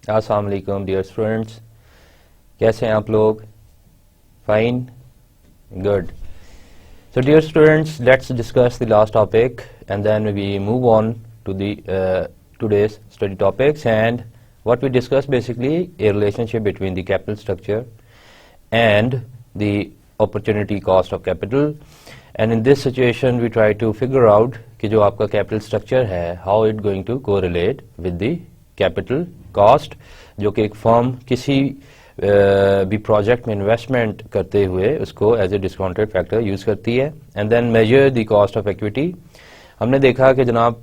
अस्सलाम वालेकुम dear students, कैसे हैं आप लोग? Fine, good. So dear students, let's discuss the last topic and then we move on to the today's study topics. And what we discussed basically a relationship between the capital structure and the opportunity cost of capital. And in this situation we try to figure out कि जो आपका capital structure है, how it going to correlate with the capital cost, जो कि एक firm किसी भी project में इन्वेस्टमेंट करते हुए उसको as a discounted factor use करती है. And then measure the cost of equity. हमने देखा कि जनाब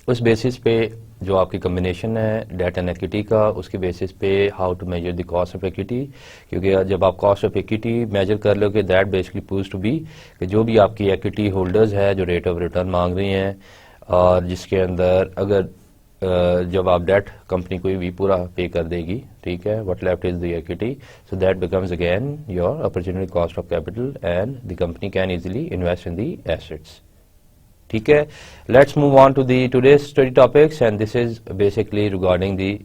उस बेसिस पे जो आपकी कम्बिनेशन है डेट एंड इक्विटी का, उसके बेसिस पे how to measure the cost of equity, क्योंकि जब आप कॉस्ट ऑफ इक्विटी मेजर कर लोगे that basically proves to be कि जो भी आपकी इक्विटी होल्डर्स है जो रेट ऑफ रिटर्न मांग रही हैं और जिसके अंदर अगर जब आप डेट कंपनी कोई भी पूरा पे कर देगी, ठीक है, what left is the equity, so that becomes again your opportunity cost of capital and the company can easily invest in the assets. ठीक है, let's move on to the today's study topics and this is basically regarding the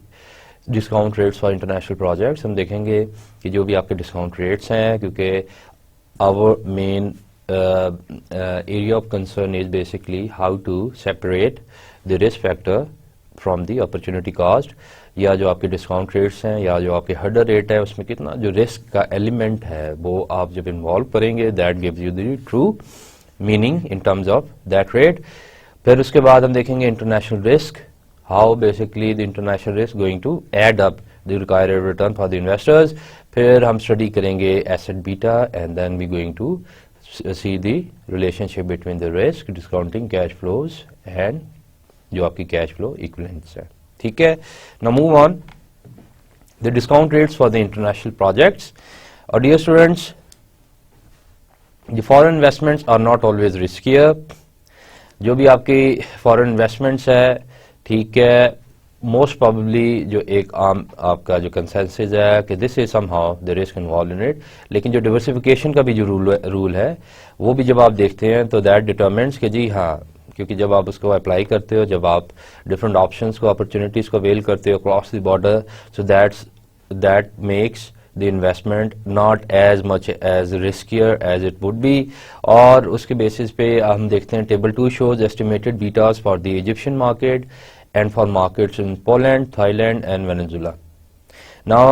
discount rates for international projects. हम देखेंगे कि जो भी आपके discount rates हैं, क्योंकि our main area of concern is basically how to separate the risk factor from the opportunity cost, या जो आपके डिस्काउंट रेट्स हैं या जो आपके हर्डर रेट है उसमें कितना जो रिस्क का एलिमेंट है वो आप जब इन्वॉल्व करेंगे that gives you the true meaning in terms of that rate. फिर उसके बाद हम देखेंगे international risk, how basically the international risk going to add up the required return for the investors. फिर हम स्टडी करेंगे asset beta and then we going to see the relationship between the risk, discounting cash flows and जो आपकी cash flow equivalents है. ठीक है, now move on the discount rates for the international projects. Dear students, the foreign investments are not always riskier. जो भी आपकी foreign investments है, ठीक है, मोस्ट प्रॉबली जो एक आम आपका जो कंसेंसस है कि this is somehow the risk involve in it. लेकिन जो डिवर्सिफिकेशन का भी जो रूल है वो भी जब आप देखते हैं तो दैट डिटरमिन्स कि जी हाँ, क्योंकि जब आप उसको अप्लाई करते हो, जब आप डिफरेंट ऑप्शंस को अपॉर्चुनिटीज़ को अवेल करते हो across the border, so that makes the investment not as much as riskier as it would be. और उसके बेसिस पे हम देखते हैं table 2 shows estimated betas for the Egyptian market and for markets in Poland, Thailand and Venezuela. Now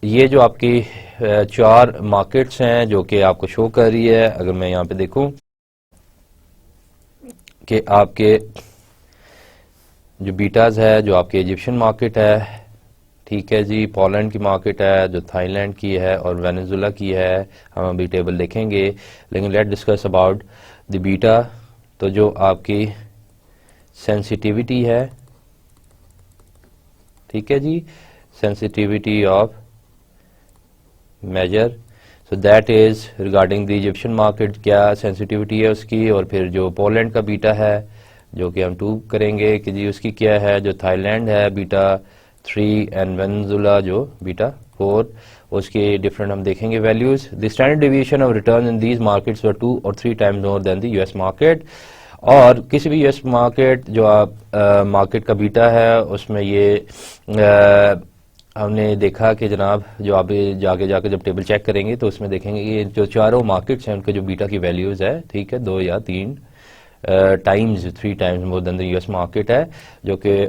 ये जो आपकी चार मार्केट्स हैं जो कि आपको शो कर रही है, अगर मैं यहाँ पे देखूं कि आपके जो बीटाज है जो आपके इजिप्शियन मार्केट है, ठीक है जी, पोलैंड की मार्केट है, जो थाईलैंड की है और वेनेजुला की है, हम अभी टेबल देखेंगे. लेकिन let discuss about the beta. तो जो आपकी सेंसिटिविटी है, ठीक है जी, sensitivity of measure, so that is regarding the Egyptian market, क्या सेंसिटिविटी है उसकी, और फिर जो पोलैंड का बीटा है जो कि हम 2 करेंगे कि जी उसकी क्या है, जो थाईलैंड है बीटा 3 एंड वेनेजुला जो बीटा 4, उसके डिफरेंट हम देखेंगे values. The standard deviation of return in these markets were 2 or 3 times more than the US market. और किसी भी यूएस मार्केट जो आप मार्केट का बीटा है उसमें ये हमने देखा कि जनाब जो आप जाके जब टेबल चेक करेंगे तो उसमें देखेंगे कि जो चारों मार्केट्स हैं उनके जो बीटा की वैल्यूज है, ठीक है, 2 या 3 times 3 times more than the US market है, जो कि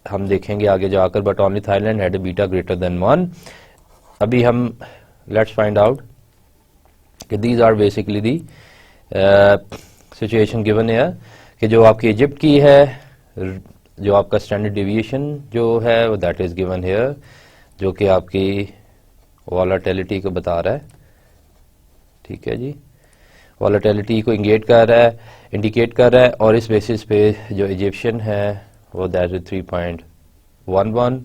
हम देखेंगे आगे जाकर. But only Thailand had a beta greater than 1. अभी हम लेट्स फाइंड आउट कि these are basically the situation given है कि जो आपकी इजिप्ट की है, जो आपका स्टैंडर्ड डेविएशन जो है वो दैट इज गिवन हियर, जो कि आपकी वॉलेटिलिटी को बता रहा है, ठीक है जी, वॉलेटिलिटी को इंडिकेट कर रहा है. और इस बेसिस पे जो इजिप्शियन है वो दैट इज 3.11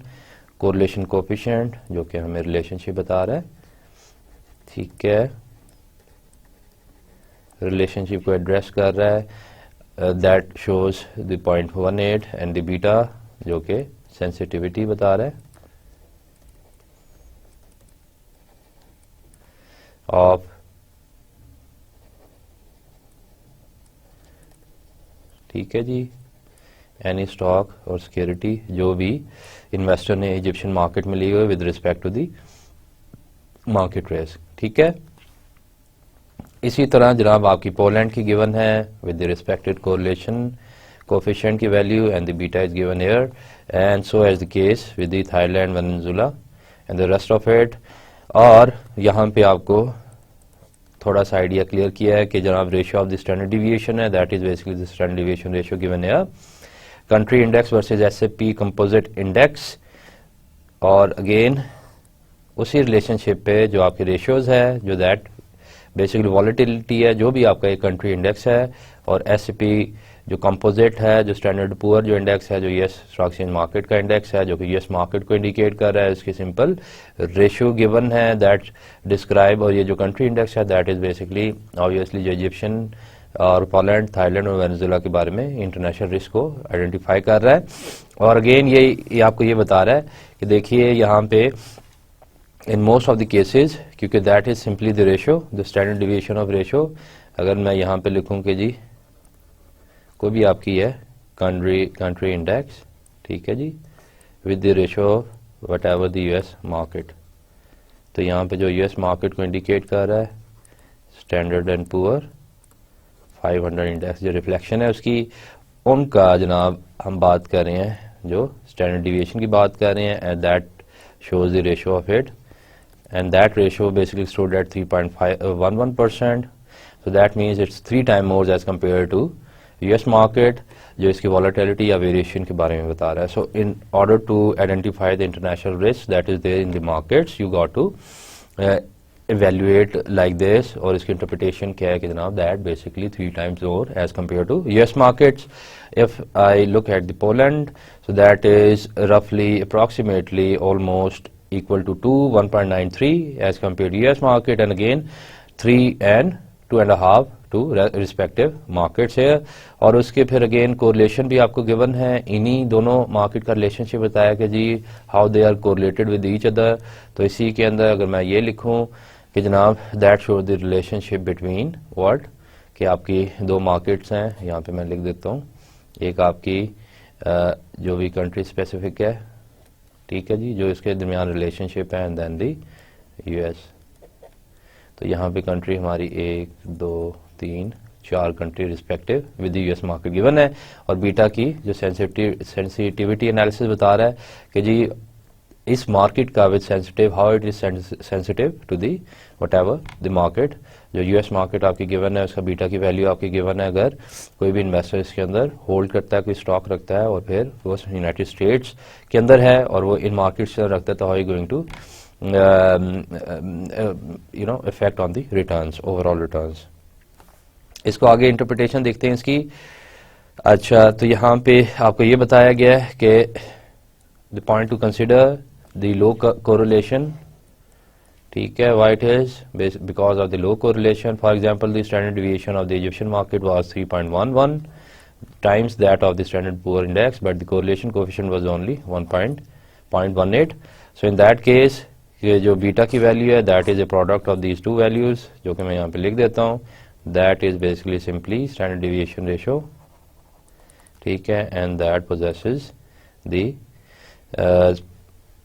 कोरिलेशन कोफिशिएंट, जो कि हमें रिलेशनशिप बता रहा है, ठीक है, रिलेशनशिप को एड्रेस कर रहा है. That shows the 0.18 and the beta जो कि सेंसिटिविटी बता रहा है ऑफ, ठीक है जी, एनी स्टॉक और सिक्योरिटी जो भी इन्वेस्टर ने इजिप्शियन मार्केट में ली हुई with respect to the market risk. ठीक है, इसी तरह जनाब आपकी पोलैंड की गिवन है with the respected correlation coefficient की value and the beta is given here, and so as the case with the Thailand, Venezuela and the rest of it. और यहाँ पे आपको थोड़ा सा आइडिया क्लियर किया है कि जनाब ratio of the standard deviation है, that is basically the standard deviation ratio given है country index versus SAP composite index. और अगेन उसी रिलेशनशिप पे जो आपके रेशियोज है, जो दैट बेसिकली वॉलेटिलिटी है, जो भी आपका एक कंट्री इंडेक्स है, और एसपी जो कंपोजिट है, जो स्टैंडर्ड पुअर जो इंडेक्स है, जो यूएस स्टॉक एक्सचेंज मार्केट का इंडेक्स है, जो कि यूएस मार्केट को इंडिकेट कर रहा है, इसकी सिंपल रेशियो गिवन है दैट डिस्क्राइब। और ये जो कंट्री इंडेक्स है दैट इज बेसिकली ऑब्वियसली जो इजिप्शियन और पोलैंड, थाईलैंड और वेनेजुला के बारे में इंटरनेशनल रिस्क को आइडेंटिफाई कर रहा है। और अगेन ये आपको ये बता रहा है कि देखिए यहाँ पे in most of the cases, क्योंकि that is simply the ratio, the standard deviation of ratio. अगर मैं यहाँ पे लिखूँ कि जी कोई भी आपकी है कंट्री इंडेक्स, ठीक है जी, with the ratio of whatever the US market, तो यहाँ पे जो यूएस मार्केट को इंडिकेट कर रहा है स्टैंडर्ड एंड पुअर 500 इंडेक्स जो रिफ्लेक्शन है उसकी, उनका जनाब हम बात कर रहे हैं, जो स्टैंडर्ड डिविएशन की बात कर रहे हैं, and that shows the ratio of it, and that ratio basically stood at 3.11%. So that means it's 3 times more as compared to US market, जो इसकी volatility या variation के बारे में बता रहा है. So in order to identify the international risk that is there in the markets, you got to evaluate like this, और इसकी interpretation क्या है कि जनाब that basically 3 times more as compared to US markets. If I look at the Poland, so that is roughly approximately almost equal to 1.93 as compared to US market, and again 3 and 2.5 to respective markets here. और उसके फिर again correlation भी आपको given है, इन्हीं दोनों market का relationship बताया कि जी how they are correlated with each other. तो इसी के अंदर अगर मैं ये लिखूं कि जनाब that shows the relationship between what, कि आपकी दो markets हैं, यहाँ पे मैं लिख देता हूँ, एक आपकी जो भी कंट्री स्पेसिफिक है, ठीक है जी, जो इसके दरमियान रिलेशनशिप है, एंड देन दी यूएस। तो यहाँ पे कंट्री हमारी 1 2 3 4 country respective with US market given है, और बीटा की जो सेंसिटिविटी एनालिसिस बता रहा है कि जी इस मार्केट का with sensitive, how it is sensitive to the whatever the market, जो यूएस मार्केट आपकी गिवन है उसका बीटा की वैल्यू आपकी गिवन है। अगर कोई भी इन्वेस्टर इसके अंदर होल्ड करता है, कोई स्टॉक रखता है, और फिर वो यूनाइटेड स्टेट्स के अंदर है और वो इन मार्केट से रखता है, तो how going to effect on the returns, overall returns. इसको आगे इंटरप्रिटेशन देखते हैं इसकी। अच्छा, तो यहाँ पे आपको ये बताया गया है कि the point two consider the low correlation, ठीक है, why it is because of the low correlation. For example, the standard deviation of the Egyptian market was 3.11 times that of the standard poor index, but the correlation coefficient was only 1.18. So in that case, ये जो beta की value है that is a product of these two values, जो कि मैं यहाँ पे लिख देता हूँ, that is basically simply standard deviation ratio, ठीक है, and that possesses the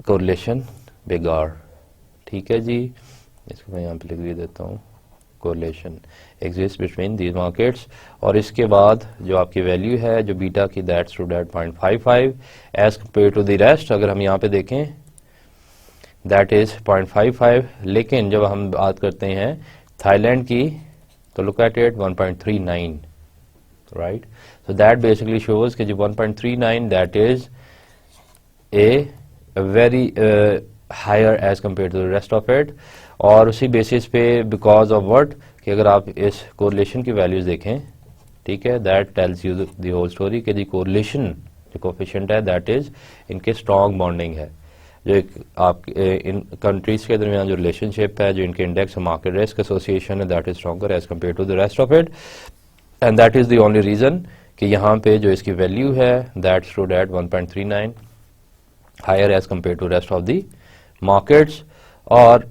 correlation big R, ठीक है जी, इसको मैं यहाँ पे लिख देता हूँ, correlation exist between these markets. और इसके बाद जो आपकी वैल्यू है जो बीटा की, that's to that 0.55 as compare to the rest. अगर हम यहाँ पे देखें दैट इज 0.55, लेकिन जब हम बात करते हैं थाईलैंड की तो look at it 1.39, right. So that basically shows कि जो 1.39 that is a very higher as compare to the rest of it. और उसी बेसिस पे बिकॉज ऑफ व्हाट, कि अगर आप इस कोरिलेशन की वैल्यूज देखें, ठीक है, that tells you the whole story कि दी कोरिलेशन जो कोफिशिएंट है दैट इज इनके स्ट्रॉन्ग बॉन्डिंग है, जो एक आप इन कंट्रीज के दरमियान जो रिलेशनशिप है, जो इनके इंडेक्स मार्केट रिस्क एसोसिएशन है, that is stronger as compare to the rest of it, and that is the only reason कि यहाँ पे जो इसकी वैल्यू है that stood at 1.39 higher as compare to rest of the markets. Or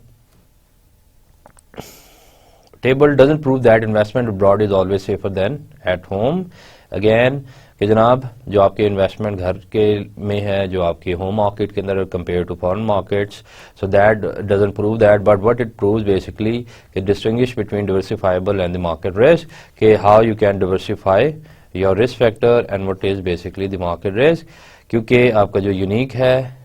table doesn't prove that investment abroad is always safer than at home. Again, कि जनाब जो आपके इन्वेस्टमेंट घर के में है, जो आपके होम मार्केट के अंदर compare to foreign markets, so that doesn't prove that, but what it proves basically कि distinguish between diversifiable and the market risk, कि how you can diversify your risk factor and what is basically the market risk, क्योंकि आपका जो unique है,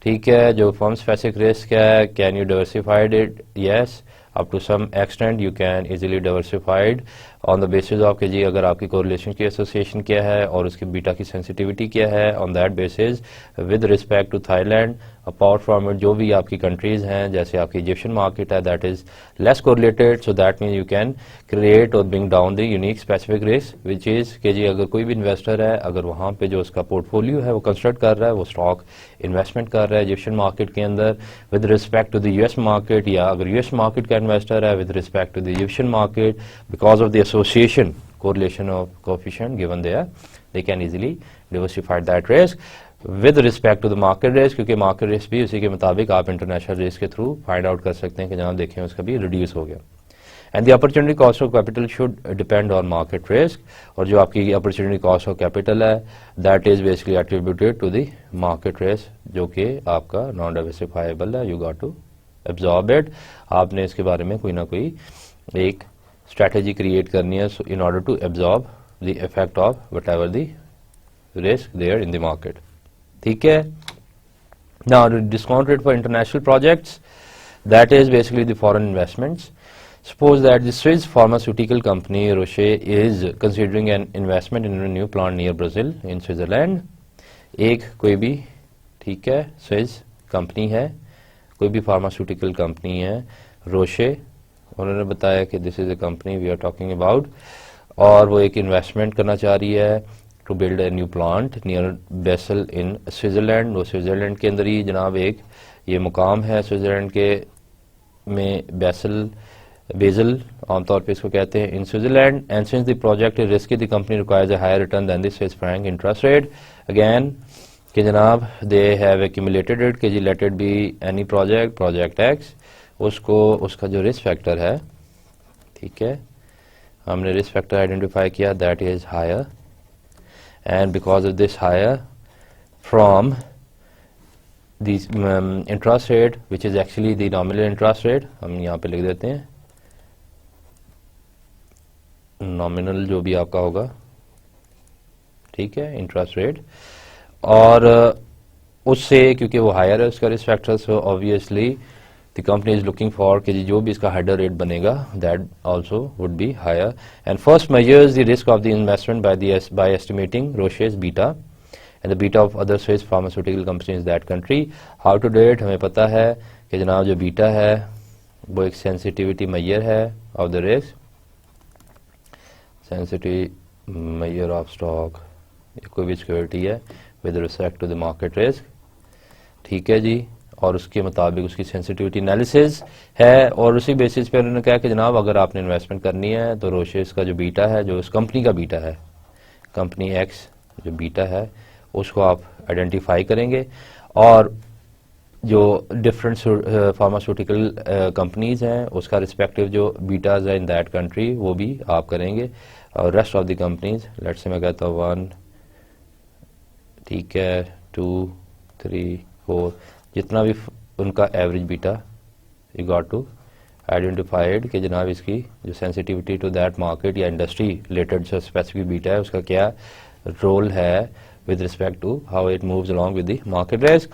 ठीक है, जो firm specific risk है, can you diversified it, yes, up to some extent you can easily diversified on the basis of कि जी अगर आपकी correlation की association क्या है और उसकी बीटा की sensitivity क्या है, on that basis with respect to Thailand, apart from it जो भी आपकी countries हैं, जैसे आपकी Egyptian market है, that is less correlated, so that means you can create or bring down the unique specific risk, which is कि जी अगर कोई भी investor है, अगर वहाँ पे जो उसका portfolio है वो construct कर रहा है, वो stock investment कर रहा है Egyptian market के अंदर with respect to the US market, या अगर US market का investor है with respect to the Egyptian market, because of the association correlation of coefficient given there, they can easily diversify that risk with respect to the market risk, क्योंकि market risk भी उसी के मुताबिक आप international risk के through find out कर सकते हैं कि जनाब देखें उसका भी reduce हो गया। And the opportunity cost of capital should depend on market risk, और जो आपकी opportunity cost of capital है that is basically attributed to the market risk, जो कि आपका non diversifiable है, you got to absorb it, आपने इसके बारे में कोई ना कोई एक strategy create करनी है in order to absorb the effect of whatever the risk there in the market, ठीक है। Now the discount rate for international projects, that is basically the foreign investments. Suppose that the Swiss pharmaceutical company Roche is considering an investment in a new plant near Brazil in Switzerland. एक कोई भी, ठीक है, Swiss company है, कोई भी pharmaceutical company है रोशे, उन्होंने बताया कि this is a company we are talking about, और वो एक इन्वेस्टमेंट करना चाह रही है to build a new plant near Basel in Switzerland. वो स्विट्जरलैंड के अंदर ही जनाब एक ये मुकाम है स्विट्जरलैंड के में, बेजल आमतौर पे इसको कहते हैं, in Switzerland. And since the project is risky the company requires a higher return than the Swiss franc interest rate. Again कि जनाब दे हैव एक्यूमुलेटेड इट कि जी let it be any project X, उसको उसका जो risk factor है, ठीक है, हमने रिस्क फैक्टर आइडेंटिफाई किया, that is higher, and because of this higher from this interest rate which is actually the nominal interest rate, हम यहाँ पे लिख देते हैं नॉमिनल जो भी आपका होगा, ठीक है, इंटरेस्ट रेट, और उससे क्योंकि वो हायर है उसका risk factor, so obviously the company is looking for कि जो भी इसका हायर रेट बनेगा that also would be higher. And first measures the risk of the investment by estimating Roche's beta and the beta of other Swiss pharmaceutical companies that country. How to do it, हमें पता है कि जनाब जो beta है वो एक sensitivity measure है of the risk, sensitive measure of stock, कोई भी सिक्योरिटी है with respect to the market risk, ठीक है जी, और उसके मुताबिक उसकी सेंसिटिविटी एनालिसिस है, और उसी बेसिस पे उन्होंने कहा कि जनाब अगर आपने इन्वेस्टमेंट करनी है तो रोशेस का जो बीटा है, जो उस कंपनी का बीटा है, कंपनी एक्स जो बीटा है उसको आप आइडेंटिफाई करेंगे, और जो डिफरेंट फार्मास्यूटिकल कंपनीज हैं उसका रिस्पेक्टिव जो बीटाज है इन दैट कंट्री वो भी आप करेंगे, और rest of the companies let's say मैं कहता हूँ 1, ठीक है, 2, 3, 4, जितना भी उनका average beta you got to identified कि जनाब इसकी जो सेंसिटिविटी टू दैट मार्केट या इंडस्ट्री रिलेटेड जो स्पेसिफिक बीटा है उसका क्या रोल है with respect to how it moves along with the market risk.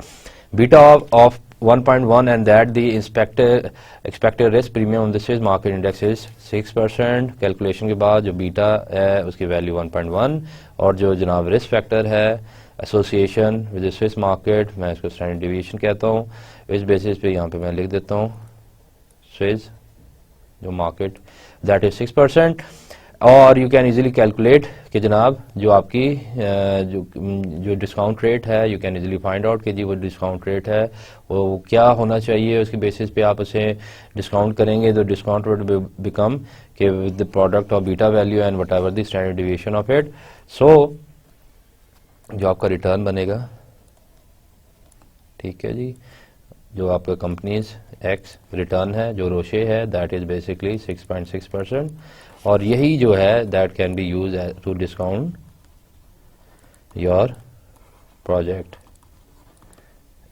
Beta of 1.1 and that the expected risk premium on the Swiss market index is 6%. Calculation के बाद जो beta है उसकी वैल्यू 1.1, और जो जनाब रिस्क फैक्टर है association with the Swiss market, मैं इसको स्टैंडर्ड डिवीएशन कहता हूँ, इस बेसिस पे यहाँ पे मैं लिख देता हूँ स्विस जो मार्केट दैट इज 6%। और यू कैन इजीली कैलकुलेट कि जनाब जो आपकी जो डिस्काउंट रेट है, you can easily find out कि जी वो डिस्काउंट रेट है वो क्या होना चाहिए, उसके बेसिस पे आप उसे डिस्काउंट करेंगे तो डिस्काउंट रेट बिकम कि with the product of beta value and whatever the standard deviation of it, so जो आपका रिटर्न बनेगा, ठीक है जी, जो आपका कंपनीज एक्स रिटर्न है जो रोशे है दैट इज बेसिकली 6.6%, और यही जो है that can be use to discount your project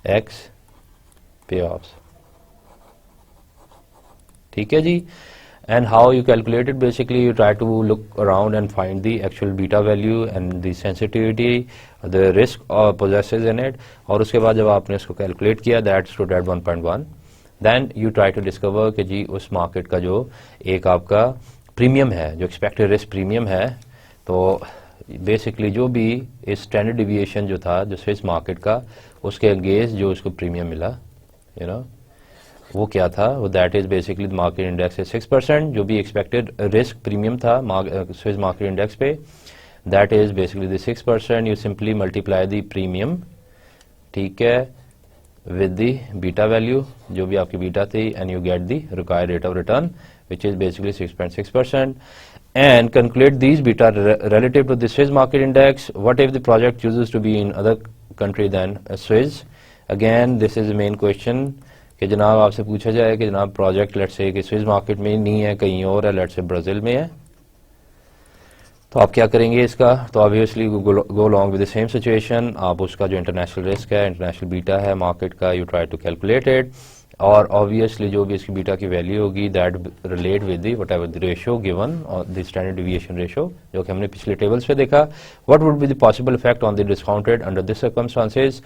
X payoffs. ठीक है जी। And how you calculate it, basically you try to look around and find the actual beta value and the sensitivity, the risk possesses in it, और उसके बाद जब आपने इसको calculate किया that stood at 1.1, then you try to discover कि जी उस market का जो एक आपका premium है, जो expected risk premium है, तो basically जो भी इस standard deviation जो था जो Swiss market का उसके against जो उसको premium मिला, you know, वो क्या था, वो that is basically market index है 6%, जो भी एक्सपेक्टेड रिस्क प्रीमियम था स्विस मार्केट इंडेक्स पे, that is basically the 6%। You simply multiply the premium, ठीक है, विद द बीटा वैल्यू, जो भी आपकी बीटा थी, and you get the required rate of return which is basically 6.6%, and calculate these beta relative to the Swiss market index. What if the project chooses to be in other country than Swiss? Again, this is the main question कि जनाब आपसे पूछा जाए कि जनाब project let's say कि Swiss market में नहीं है, कहीं और है, लेट्स से ब्राज़ील में है, तो आप क्या करेंगे इसका? तो obviously go along with the same situation, आप उसका जो इंटरनेशनल रिस्क है, इंटरनेशनल बीटा है मार्केट का, you try to calculate it, और ऑब्वियसली जो भी इसकी बीटा की वैल्यू होगी that relate with the whatever the ratio given और द स्टैंडर्ड डिविएशन रेशियो जो कि हमने पिछले टेबल्स पे देखा। What would be the possible effect on the discount rate under this circumstances,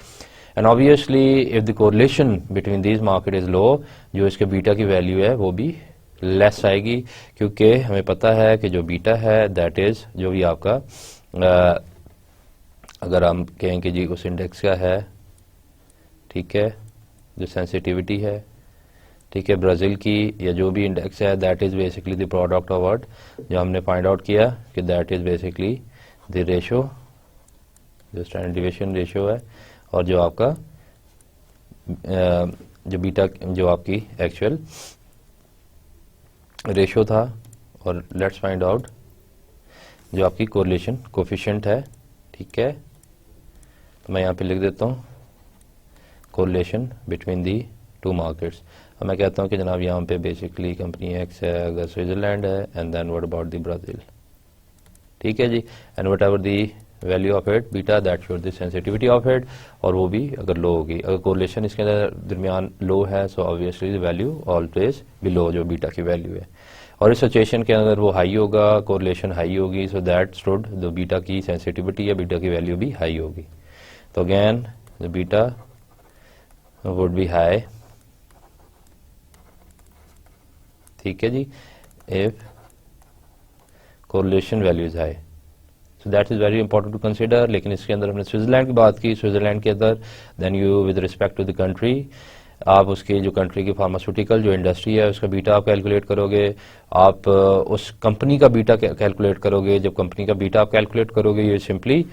and obviously if the correlation between these market is low, जो इसके beta की वैल्यू है वो भी लेस आएगी, क्योंकि हमें पता है कि जो बीटा है दैट इज जो भी आपका अगर हम कहें कि जी उस इंडेक्स का है, ठीक है, जो सेंसिटिविटी है, ठीक है, ब्राज़ील की या जो भी इंडेक्स है that is basically the product of what, जो हमने फाइंड आउट किया कि that is basically the ratio, जो स्टैंडर्ड डिविएशन रेशियो है, और जो आपका जो बीटा जो आपकी एक्चुअल रेशियो था, और लेट्स फाइंड आउट जो आपकी कोरिलेशन कोफिशिएंट है, ठीक है, तो मैं यहाँ पे लिख देता हूँ correlation between the two markets. अब मैं कहता हूँ कि जनाब यहाँ पे बेसिकली कंपनी एक्स है, अगर स्विट्जरलैंड है, and then what about the Brazil, ठीक है जी, and whatever the value of it beta that shows the sensitivity of it, और वो भी अगर लो होगी, अगर कोरिलेशन इसके अंदर दरमियान लो है सो obviously the value always below जो बीटा की वैल्यू है, और इस सिचुएशन के अंदर वो हाई होगा, कोरिलेशन हाई होगी, so that should the beta की सेंसिटिविटी या बीटा की वैल्यू भी हाई होगी। तो again the beta would be high, ठीक है जी, if correlation value is high, so that is very important to consider. लेकिन इसके अंदर हमने स्विट्जरलैंड की बात की, स्विट्जरलैंड के अंदर then you with respect to the country, आप उसकी जो कंट्री की फार्मास्यूटिकल जो इंडस्ट्री है उसका बीटा आप कैलकुलेट करोगे, आप उस कंपनी का बीटा कैलकुलेट करोगे, जब कंपनी का बीटा आप कैलकुलेट करोगे you simply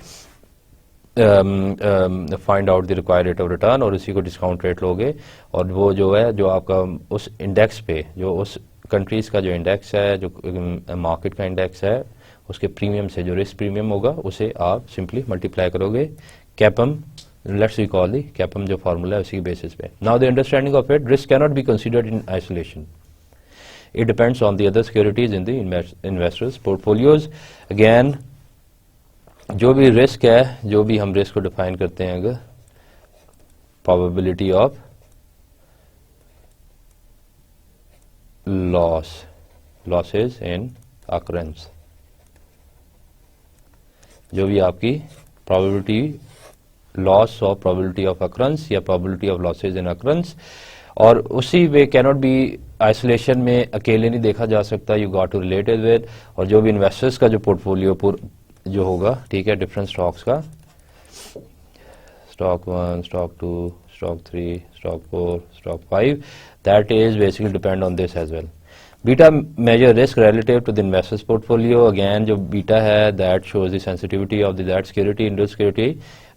find out the required rate of return, और उसी को डिस्काउंट रेट लोगे, और वो जो है जो आपका उस इंडेक्स पे जो उस कंट्रीज का जो इंडेक्स है, जो मार्केट का इंडेक्स है, उसके प्रीमियम से जो रिस्क प्रीमियम होगा उसे आप सिंपली मल्टीप्लाई करोगे CAPM, let's we call the CAPM जो फार्मूला है उसी के बेसिस पे। Now the understanding of it, risk cannot be considered in isolation, it depends on the other securities in the investors portfolios. Again जो भी risk है, जो भी हम रिस्क को डिफाइन करते हैं अगर probability of losses in occurrence, जो भी आपकी probability loss of probability of occurrence या probability of losses in occurrence, और उसी वे कैनॉट बी आइसोलेशन में अकेले नहीं देखा जा सकता, you got to related with, और जो भी इन्वेस्टर्स का जो पोर्टफोलियो जो होगा, ठीक है, डिफरेंट स्टॉक्स का, stock 1, stock 2, stock 3, stock 4, stock 5, that is basically depend on this as well. Beta measure risk relative to the investors portfolio, again जो बीटा है that shows the sensitivity of the that security into security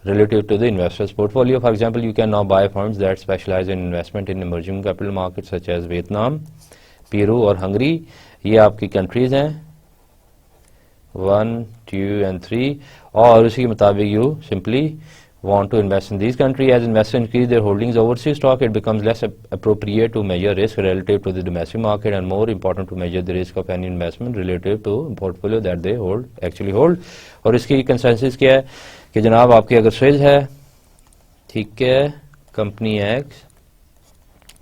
relative to the investors portfolio. For example, you can now buy funds that specialize in investment in emerging capital markets such as Vietnam, Peru और Hungary, ये आपकी countries हैं 1, 2 and 3, और उसी के मुताबिक you simply want to invest in these countries. As investors increase their holdings overseas stock, it becomes less appropriate to measure risk relative to the domestic market and more important to measure the risk of any investment relative to portfolio that they hold actually hold. और इसकी consensus क्या है कि जनाब आपकी अगर Swiss है, ठीक है, कंपनी एक्स,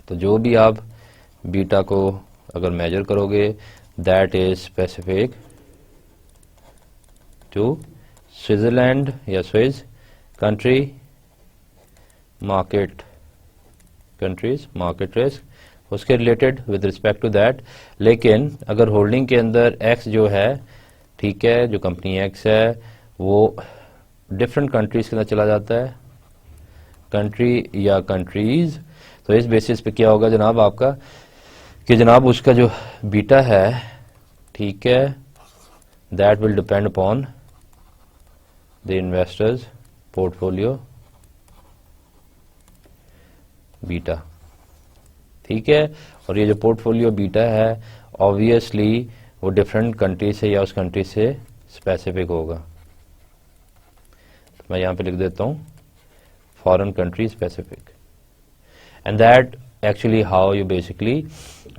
तो जो भी आप बीटा को अगर मेजर करोगे that is specific to Switzerland या Swiss country market countries market risk उसके related with respect to that. लेकिन अगर होल्डिंग के अंदर एक्स जो है, ठीक है, जो कंपनी एक्स है वो डिफरेंट कंट्रीज के अंदर चला जाता है, कंट्री या कंट्रीज, तो इस बेसिस पे क्या होगा जनाब आपका कि जनाब उसका जो बीटा है, ठीक है, that will depend upon the investors portfolio beta, ठीक है। और ये जो पोर्टफोलियो बीटा है ऑब्वियसली वो डिफरेंट कंट्री से या उस कंट्री से स्पेसिफिक होगा। तो मैं यहाँ पे लिख देता हूँ foreign country specific, and that actually how you basically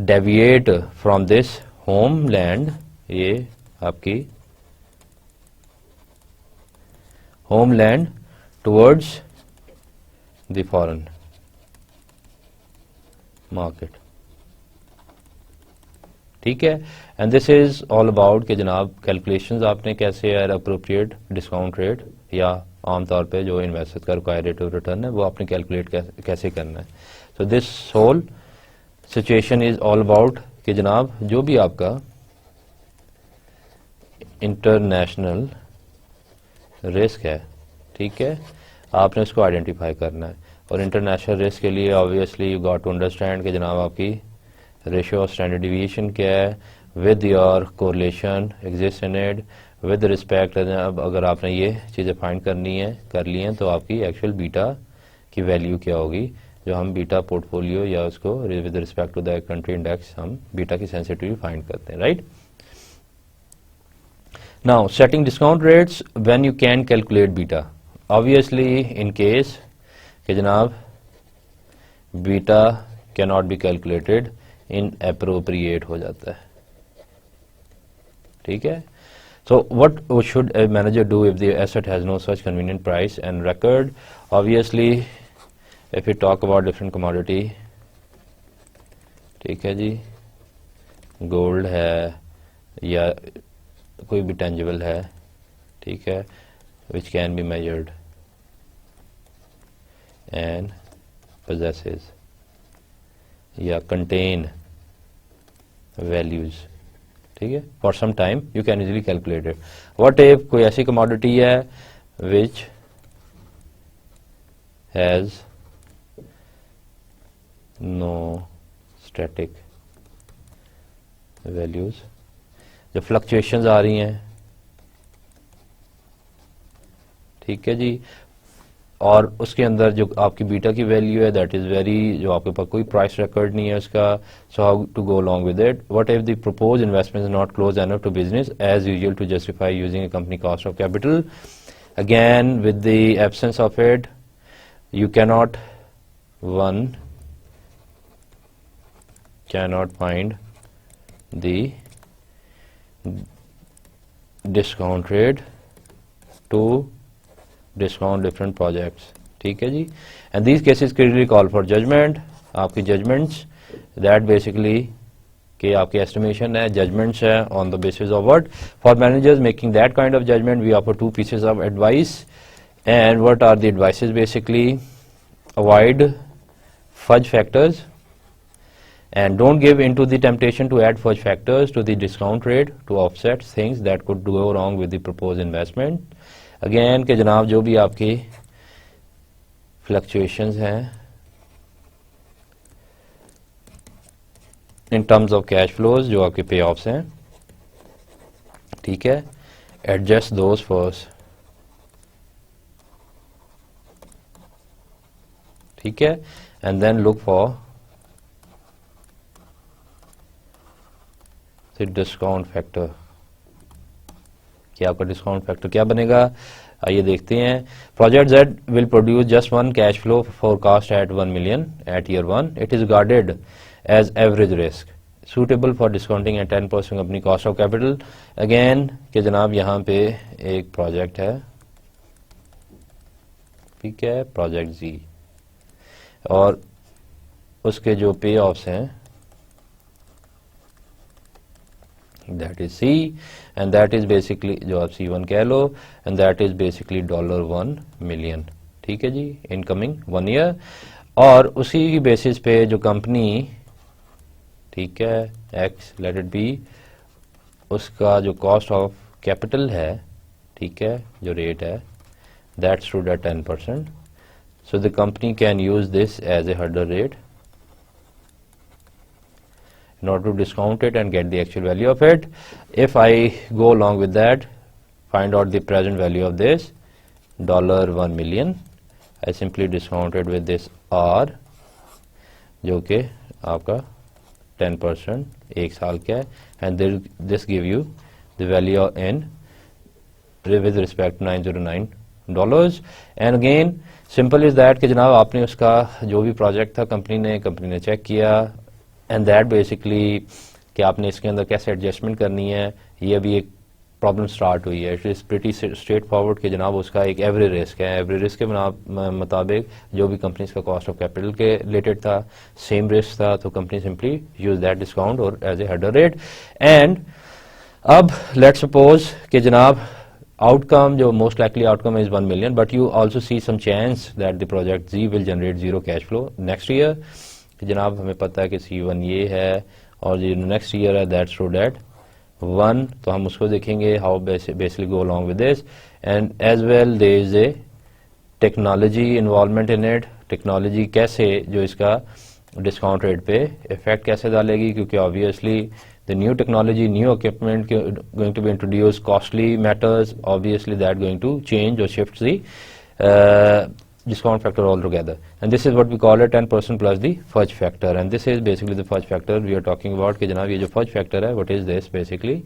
deviate from this homeland, ये आपकी homeland towards the foreign market, ठीक है। And this is all about कि जनाब कैलकुलेशंस आपने कैसे यार अप्रोप्रिएट डिस्काउंट रेट या आमतौर पे जो इन्वेस्टर का रिक्वायर्ड रेट ऑफ रिटर्न है वो आपने कैलकुलेट कैसे करना है। So this whole situation is all about कि जनाब जो भी आपका इंटरनेशनल रिस्क है, ठीक है, आपने उसको आइडेंटिफाई करना है। और इंटरनेशनल रिस्क के लिए obviously you got to understand कि जनाब आपकी रेशियो ऑफ स्टैंडर्ड डिविएशन क्या है with your correlation exist in it with respect. अगर आपने ये चीज़ें फाइंड करनी है कर ली हैं तो आपकी एक्चुअल बीटा की वैल्यू क्या होगी, जो हम बीटा पोर्टफोलियो या उसको with respect to the country index हम बीटा की सेंसिटिविटी फाइंड करते हैं, right. Now setting discount rates when you can calculate beta, obviously in case कि जनाब beta can not be calculated inappropriate हो जाता है, ठीक है। So what should a manager do if the asset has no such convenient price and record? Obviously, if we talk about different commodity, ठीक है जी, gold है या कोई भी टेंजिबल है, ठीक है, which can be measured and possesses या contain values, ठीक है, for some time you can easily calculate it. What if कोई ऐसी कमोडिटी है which has no static values, जो फ्लक्चुएशंस आ रही हैं, ठीक है जी, और उसके अंदर जो आपकी बीटा की वैल्यू है दैट इज वेरी, जो आपके पास कोई प्राइस रिकॉर्ड नहीं है उसका, so how to go along with it. What if the proposed investment is not close enough to business as usual to justify using a company cost of capital, again with the absence of it you cannot find the discount rate to discount different projects, ठीक है जी। And these cases clearly call for judgement, आपकी judgements that basically कि आपकी estimation है, judgements है on the basis of what. For managers making that kind of judgement we offer 2 pieces of advice, and what are the advices basically, avoid fudge factors and don't give into the temptation to add fudge factors to the discount rate to offset things that could go wrong with the proposed investment। Again कि जनाब जो भी आपकी fluctuations हैं इन terms of cash flows, जो आपके पे offs हैं, ठीक है, एडजस्ट दोज फर्स्ट, ठीक है, and then look for the discount factor. कि आपका डिस्काउंट फैक्टर क्या बनेगा, आइए देखते हैं। Project Z will produce just one cash flow forecast at 1 million at year 1। It is guarded as average risk suitable for discounting at 10% अपनी cost of capital. Again कि जनाब यहाँ पे एक प्रोजेक्ट है ठीक है, प्रोजेक्ट जी, और उसके जो पे ऑफ्स हैं that is C, and that is basically जो आप C1 कह लो, and that is basically $1 million. ठीक है जी, इनकमिंग 1 ईयर। और उसी बेसिस पे जो कंपनी, ठीक है, एक्स लेट इट बी, उसका जो कॉस्ट ऑफ कैपिटल है, ठीक है, जो रेट है that stood eight 10%, so the company can use this as a hurdle rate in order to discount it and get the actual value of it. If I go along with that, find out the present value of this $1 million, I simply discount it with this R, जो कि आपका 10% एक साल का है, and this give you the value in with respect to $909, and again simple is that कि जनाब आपने उसका जो भी प्रोजेक्ट था कंपनी ने चेक किया, एंड दैट बेसिकली कि आपने इसके अंदर कैसे एडजस्टमेंट करनी है, ये अभी एक प्रॉब्लम स्टार्ट हुई है। It is pretty straightforward कि जनाब उसका एक एवरेज रिस्क है, एवरेज रिस्क के मुताबिक जो भी कंपनी का कॉस्ट ऑफ कैपिटल के रिलेटेड था सेम रिस्क था, तो company simply use that discount और as a hurdle rate. And अब लेट सपोज कि जनाब outcome, जो most likely outcome is 1 million, but you also see some chance that the project Z will generate zero cash flow next year। कि जनाब हमें पता है कि C1 ये है और जो next year है that stood at 1, तो हम उसको देखेंगे how basically go along with this, and as well there is a technology involvement in it। Technology कैसे जो इसका डिस्काउंट रेट पे इफेक्ट कैसे डालेगी, क्योंकि obviously the new technology, new equipment going to be introduced, costly matters, obviously that going to change or shift the discount factor altogether, and this is what we call it 10% plus the fudge factor, and this is basically the fudge factor we are talking about कि जनाब ये जो fudge factor है what is this basically,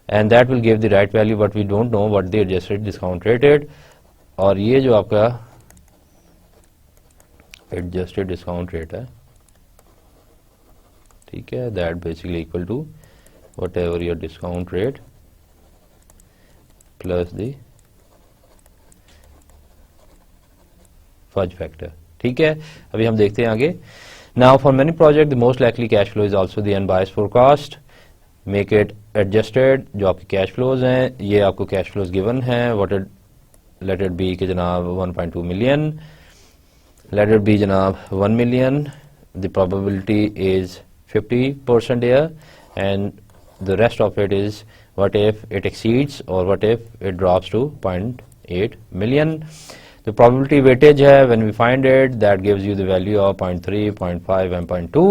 and that will give the right value but we don't know what the adjusted discount rate is, और ये जो आपका adjusted discount rate है, ठीक है, that basically equal to whatever your discount rate plus the fudge factor। ठीक है, अभी हम देखते हैं आगे। Now for many projects the most likely cash flow is also the unbiased forecast, make it adjusted। जो आपके cash flows हैं ये आपको cash flows given हैं, what it let it be कि जनाब 1.2 million, let it be जनाब 1 million, the probability is 50% here, and the rest of it is what if it exceeds or what if it drops to 0.8 million। The probability weightage है when we find it that gives you the value of 0.3, 0.5 and 0.2,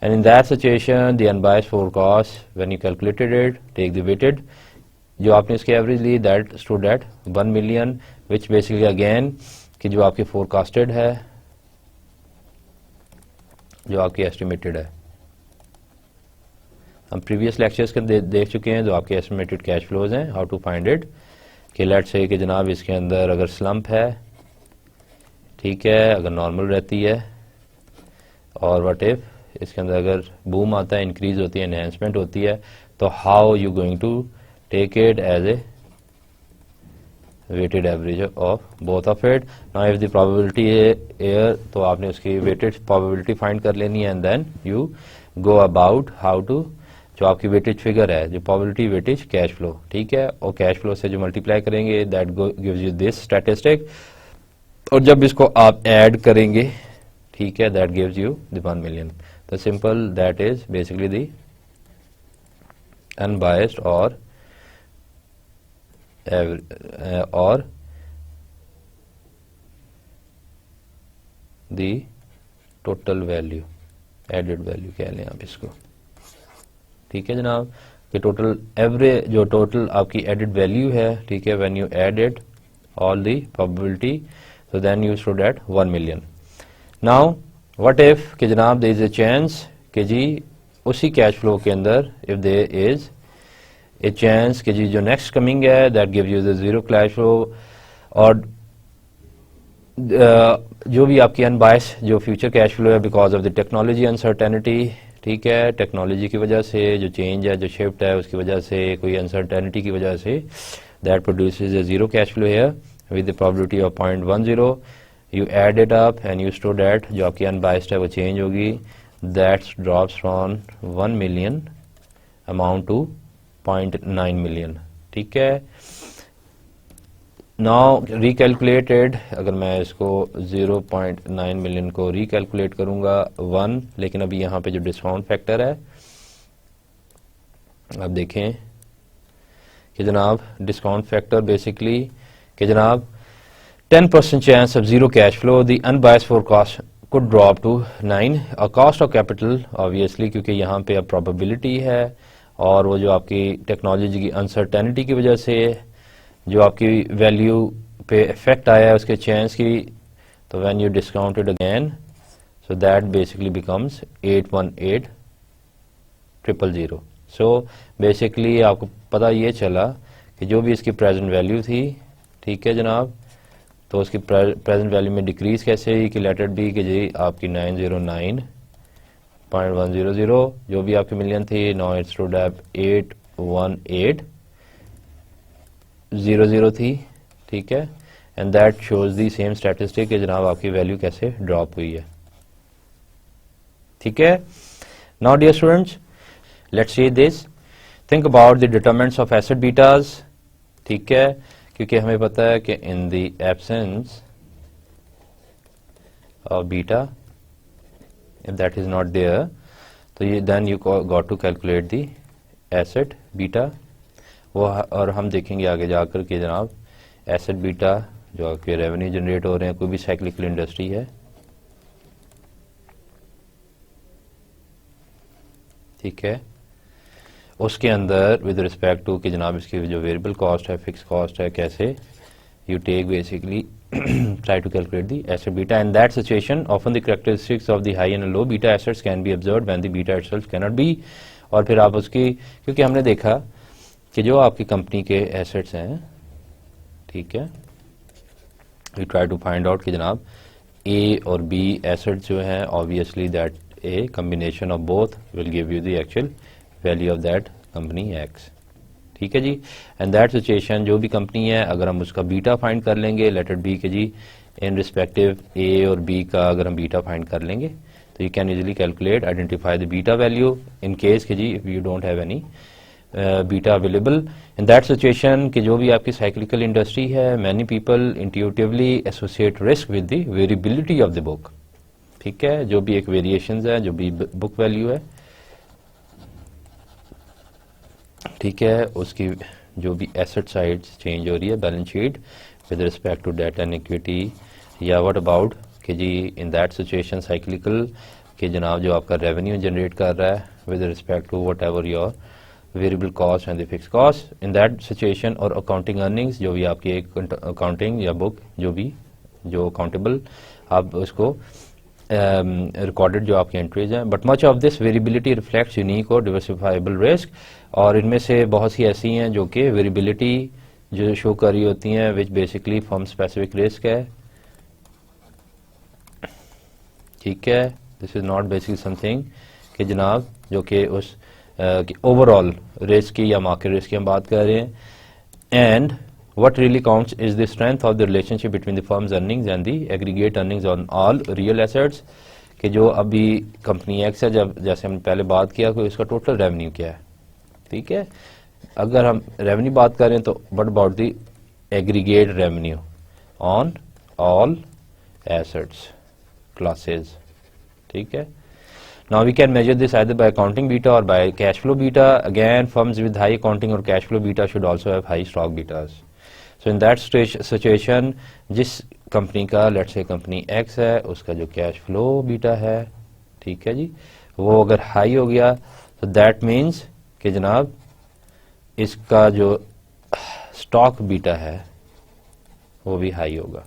and in that situation the unbiased forecast when you calculated it take the weighted जो आपने इसके average ली that stood at 1 million, which basically again कि जो आपकी forecasted है जो आपकी estimated है, हम प्रीवियस लेक्चर्स के देख चुके हैं जो आपके एस्टिमेटेड कैश फ्लोज हैं, हाउ टू फाइंड इट। कि लेट्स से कि जनाब इसके अंदर अगर स्लम्प है, ठीक है, अगर नॉर्मल रहती है, और व्हाट इफ इसके अंदर अगर बूम आता है, इंक्रीज होती है, एनहेंसमेंट होती है, तो how you going to take it as a weighted average of both of it. Now if the probability are, तो आपने उसकी वेटेड प्रोबेबिलिटी फाइंड कर लेनी है, and then you go about how to जो आपकी वेटेज फिगर है, जो प्रोबेबिलिटी वेटेज कैश फ्लो, ठीक है, और कैश फ्लो से जो मल्टीप्लाई करेंगे that gives you this statistic, और जब इसको आप ऐड करेंगे, ठीक है, that gives you the 1 million. तो simple that is basically the unbiased और the total value, added value कह लें आप इसको, ठीक है जनाब, कि टोटल एवरेज जो टोटल आपकी एडेड वैल्यू है, ठीक है, when you added all the probability, so then you stood at 1 million। now what if कि जनाब there is a chance कि जी उसी कैश फ्लो के अंदर if there is a chance कि जी जो नेक्स्ट कमिंग है that gives you the zero cash flow, और जो भी आपकी अनबायस जो फ्यूचर कैश फ्लो है because of the technology uncertainty, ठीक है, टेक्नोलॉजी की वजह से जो चेंज है, जो शिफ्ट है, उसकी वजह से कोई अनसर्टेनिटी की वजह say that produces a zero cash flow here, with the probability of 0.10, you add it up and you show that जो आपकी unbiased है वो change होगी, that drops from 1 million amount to 0.9 million. ठीक है. Now recalculated, अगर मैं इसको 0.9 million को recalculate करूंगा 1, लेकिन अभी यहाँ पे जो डिस्काउंट फैक्टर है, आप देखें कि जनाब डिस्काउंट फैक्टर बेसिकली कि जनाब 10% chance of zero cash flow, the unbiased forecast could drop to 9. A cost of capital obviously, क्योंकि यहाँ पे अब probability है और वो जो आपकी टेक्नोलॉजी की अनसर्टेनिटी की वजह से जो आपकी वैल्यू पे इफेक्ट आया है उसके चांस की, तो when you discounted again, so that basically becomes 818,000. So basically आपको पता ये चला कि जो भी इसकी प्रेजेंट वैल्यू थी, ठीक है जनाब, तो उसकी प्रेजेंट वैल्यू में डिक्रीज कैसे हुई कि लेट इट बी कि जी आपकी 909.100 जो भी आपकी मिलियन थी, नाउ इट्स टू डेप 818,000 थी. ठीक है. And that shows the same statistic कि जनाब आपकी वैल्यू कैसे ड्रॉप हुई है. ठीक है. Now dear students, let's see this. Think about the determinants of asset betas. ठीक है, क्योंकि हमें पता है कि in the absence of beta, if that is not there, तो ये then you got to calculate the asset beta. वो और हम देखेंगे आगे जाकर कि जनाब एसिड बीटा जो आपके रेवेन्यू जनरेट हो रहे हैं, कोई भी साइक्लिकल इंडस्ट्री है, ठीक है, उसके अंदर विद रिस्पेक्ट टू कि जनाब इसकी जो वेरिएबल कॉस्ट है, फिक्स कॉस्ट है, कैसे you take basically try to calculate the asset beta. In that situation, often the characteristics of the high and low beta assets can be observed when the beta itself cannot be. और फिर आप उसकी, क्योंकि हमने देखा कि जो आपकी कंपनी के एसेट्स हैं, ठीक है, we try to find out कि जनाब ए और बी एसेट्स जो हैं, obviously that a combination of both will give you the actual value of that company X. ठीक है जी. एंड दैट सिचुएशन जो भी कंपनी है, अगर हम उसका बीटा फाइंड कर लेंगे, लेट इट बी के जी इन रिस्पेक्टिव ए और बी का अगर हम बीटा फाइंड कर लेंगे, तो you can easily calculate, identify the beta value in case के जी if you don't have any beta available. In that situation कि जो भी आपकी साइक्लिकल इंडस्ट्री है, many people intuitively associate risk with the variability of the book. ठीक है, जो भी एक वेरिएशंस है, जो भी बुक वैल्यू है, ठीक है, उसकी जो भी एसेट साइड चेंज हो रही है balance sheet with respect to debt and equity, या व्हाट अबाउट कि जी इन दैट सिचुएशन साइक्लिकल कि जनाब जो आपका रेवेन्यू जनरेट कर रहा है with respect to whatever your variable cost and the fix cost, in that situation, और अकाउंटिंग अर्निंग्स जो भी आपकी एक अकाउंटिंग या बुक जो भी जो अकाउंटेबल आप उसको रिकॉर्डेड जो आपकी एंट्रीज हैं. But much of this variability reflects unique और डिवर्सिफाइबल रिस्क, और इनमें से बहुत सी ऐसी हैं जो कि वेरिएबिलिटी जो शो कर रही होती हैं which basically firm specific risk है. ठीक है, this is not basically something कि जनाब जो कि उस ओवरऑल रिस्क की या मार्केट रिस्क की हम बात कर रहे हैं. And what really counts is the strength of the relationship between the firm's earnings and the aggregate earnings on all real assets. कि जो अभी कंपनी एक्स है, जब जैसे हमने पहले बात किया कि इसका टोटल रेवेन्यू क्या है, ठीक है, अगर हम रेवेन्यू बात करें तो what about the aggregate revenue on all assets classes. ठीक है. Now we can measure this either by accounting beta or by cash flow beta. Again, firms with high accounting or cash flow beta should also have high stock betas. So in that situation, जिस company का let's say company X है, उसका जो cash flow beta है, ठीक है जी, वो अगर हाई हो गया तो दैट मीन्स कि जनाब इसका जो स्टॉक बीटा है वो भी हाई होगा.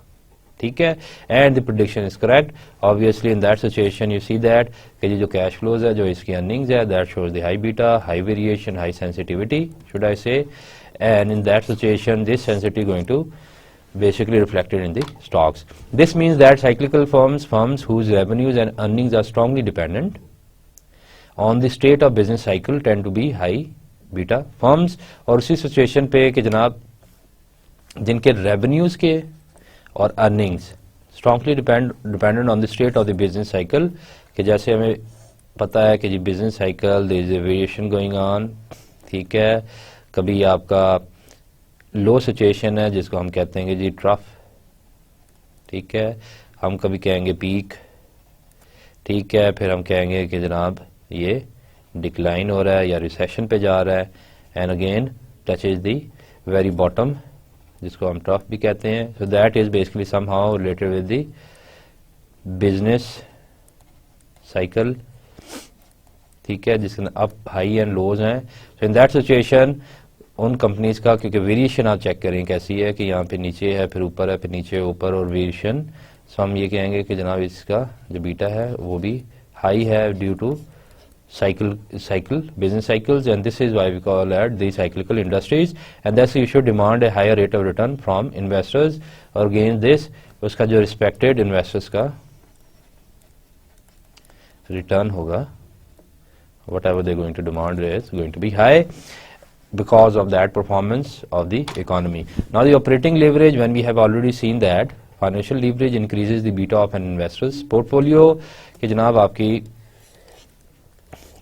ठीक है. And the prediction is correct. Obviously in that situation you see that कि जो कैश फ्लोज है, जो इसकी अर्निंग्स है, that shows the high beta, high variation, high sensitivity should I say. And in that situation this sensitivity going to basically reflected in the stocks. This means that cyclical firms whose revenues and earnings are strongly dependent on the state of business cycle tend to be high beta firms. और उसी situation पे कि जनाब जिनके revenues के और earnings strongly dependent on the state of the business cycle, कि जैसे हमें पता है कि जी business cycle there is a variation going on, ठीक है। कभी आपका लो सिचुएशन है जिसको हम कहते हैं कि जी ट्रफ, ठीक है, हम कभी कहेंगे पीक, ठीक है, फिर हम कहेंगे कि जनाब ये डिक्लाइन हो रहा है या रिसेशन पे जा रहा है, and again touch is the very bottom जिसको हम ट्रफ भी कहते हैं। सो that is basically somehow related with the business cycle, ठीक है, जिसके अप हाई एंड लोज हैं। सो इन दैट सिचुएशन उन कंपनीज का, क्योंकि वेरिएशन आप चेक करें कैसी है कि यहाँ पे नीचे है, फिर ऊपर है, फिर नीचे ऊपर और वेरिएशन। सो हम ये कहेंगे कि जनाब इसका जो बीटा है वो भी हाई है due to cycle business cycles, and this is why we call it the cyclical industries, and thus you should demand a higher rate of return from investors, or against this उसका जो respected investors का return होगा, whatever they're going to demand is going to be high because of that performance of the economy. Now the operating leverage, when we have already seen that financial leverage increases the beta of an investor's portfolio, कि जनाब आपकी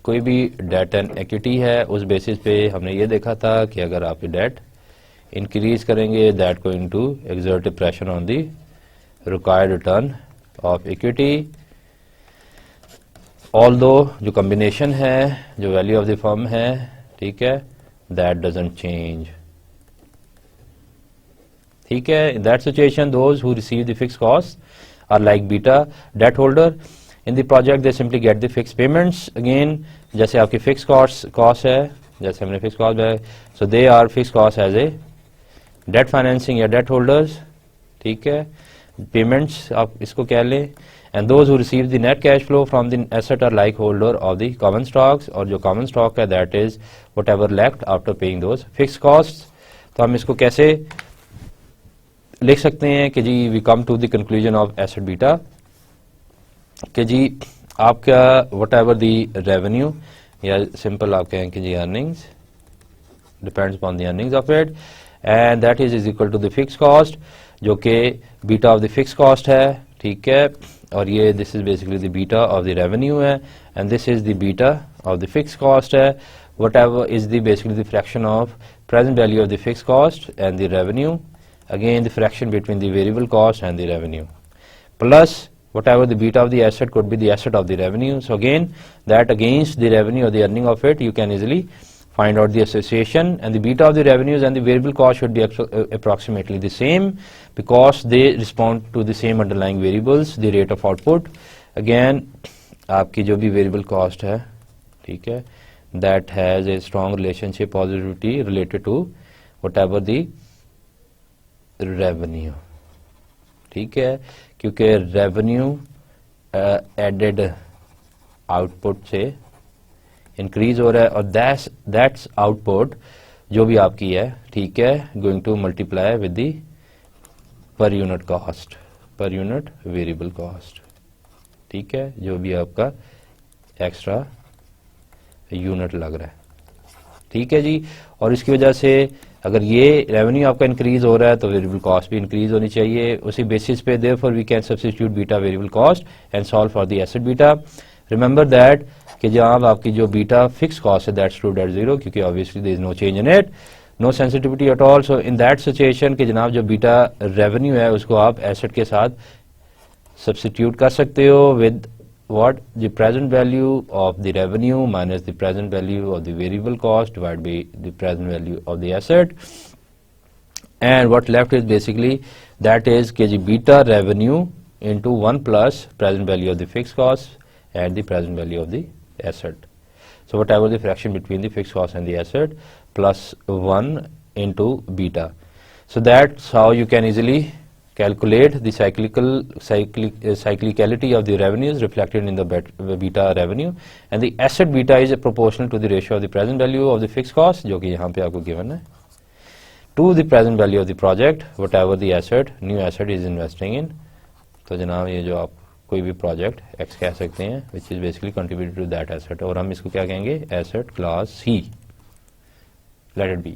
कोई भी date and equity है, उस basis पे हमने ये देखा था कि अगर आप डेट इंक्रीज करेंगे that going to exert pressure on the required return of equity, although जो कॉम्बिनेशन है, जो वैल्यू ऑफ द फर्म है, ठीक है, दैट डजंट चेंज, ठीक है। In that situation those who receive the fix cost are like beta debt holder in the project, they simply get the fix payments. Again जैसे आपकी fix cost है, जैसे हमने फिक्स कॉस्ट है, so they are fix cost as a debt financing या debt holders, ठीक है, payments आप इसको कह लें। And those who receive the net cash flow from the asset are like holder of the common stocks, और जो कॉमन स्टॉक है that is whatever left after paying those fix cost. तो हम इसको कैसे लिख सकते हैं कि जी we come to the conclusion of asset beta, कि जी आपका वट एवर दी रेवेन्यू या सिंपल आप कहें कि जी earnings depends upon the earnings of it, and that is equal to the fix cost, जो कि beta of the fix cost है, ठीक है, और ये this is basically the beta of the revenue है, and this is the beta of the fix cost है, whatever is the basically the fraction of present value of the fix cost and the revenue, again the fraction between the variable cost and the revenue, plus whatever the beta of the asset could be the asset of the revenue. So again that against the revenue or the earning of it, you can easily find out the association, and the beta of the revenues and the variable cost should be approximately the same because they respond to the same underlying variables, the rate of output. Again आपकी जो भी variable cost है, ठीक है, that has a strong relationship positivity related to whatever the revenue, ठीक है, क्योंकि revenue added output से इंक्रीज हो रहा है, और दैट्स आउटपुट जो भी आपकी है, ठीक है, going to multiply with the per unit cost, per unit variable cost, ठीक है, जो भी आपका एक्स्ट्रा यूनिट लग रहा है, ठीक है जी। और इसकी वजह से अगर ये रेवेन्यू आपका इंक्रीज हो रहा है तो वेरिएबल कॉस्ट भी इंक्रीज होनी चाहिए, उसी बेसिस पे therefore we can substitute beta variable cost and solve for the asset beta. Remember that कि जहां आपकी जो बीटा फिक्स कॉस्ट है दैट्स ट्रू एट जीरो, क्योंकि obviously there is no change in it, no sensitivity at all. So in that situation कि जनाब जो beta revenue है उसको आप एसेट के साथ सब्स्टिट्यूट कर सकते हो with what the present value of the revenue minus the present value of the variable cost divided by the present value of the asset, and what left is basically that is kg beta revenue into 1 plus present value of the fixed cost and the present value of the asset. So whatever the fraction between the fixed cost and the asset plus 1 into beta. So that's how you can easily calculate the cyclicality of the revenues reflected in the beta revenue, and the asset beta is proportional to the ratio of the present value of the fixed cost, जो कि यहाँ पे आपको given है, to the present value of the project whatever the asset new asset is investing in. तो जनाब ये जो आप कोई भी project X कह सकते हैं which is basically contributed to that asset, और हम इसको क्या कहेंगे, asset class C, let it be.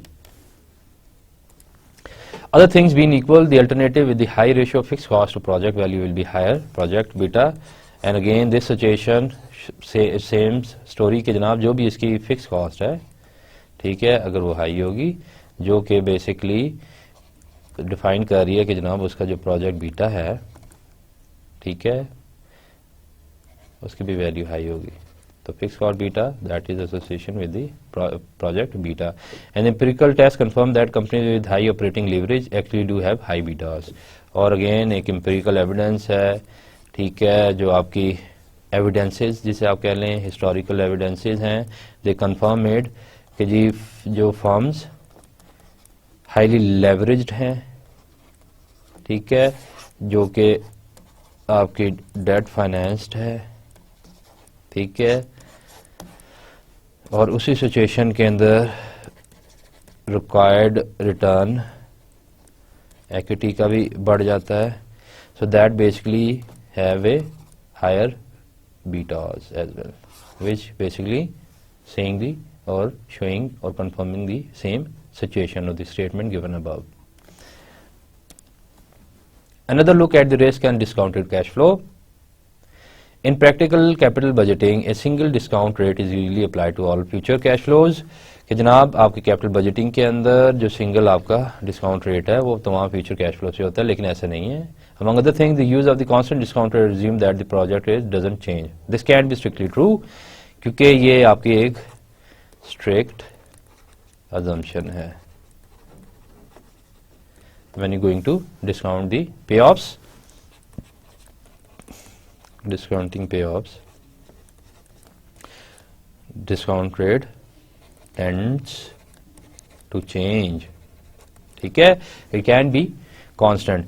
Other things being equal, the alternative with the high ratio of fixed cost to project value will be higher, project beta. And again this situation same story कि जनाब जो भी इसकी fixed cost है, ठीक है, अगर वो high होगी, जो कि basically define कर रही है कि जनाब उसका जो project beta है, ठीक है, उसकी भी value high होगी. So fixed cost beta, that is association with the project beta. And empirical tests confirm that companies with high operating leverage actually do have high betas. और again एक empirical evidence है, ठीक है, जो आपकी evidences जिसे आप कह लें historical evidences हैं, they confirm it कि जी जो firms highly leveraged हैं, ठीक है, जो कि आपकी debt financed है, ठीक है, और उसी सिचुएशन के अंदर रिक्वायर्ड रिटर्न एक्विटी का भी बढ़ जाता है, so that basically have a higher betas as well, which basically saying the और शोइंग और confirming the same situation of the statement given above. Another look at the risk and discounted cash flow. In practical capital budgeting, a single discount rate is usually applied to all future cash flows. कि जनाब आपकी capital budgeting के अंदर जो single आपका discount rate है वो तमाम फ्यूचर कैश फ्लो से होता है, लेकिन ऐसा नहीं है. Among other things, the use of the constant discount rate assume that the project rate doesn't change. This can't be strictly true क्योंकि ये आपकी एक strict assumption है. When you're going to discount the payoffs, discounting payoffs, discount rate tends to change. ठीक है, it can be constant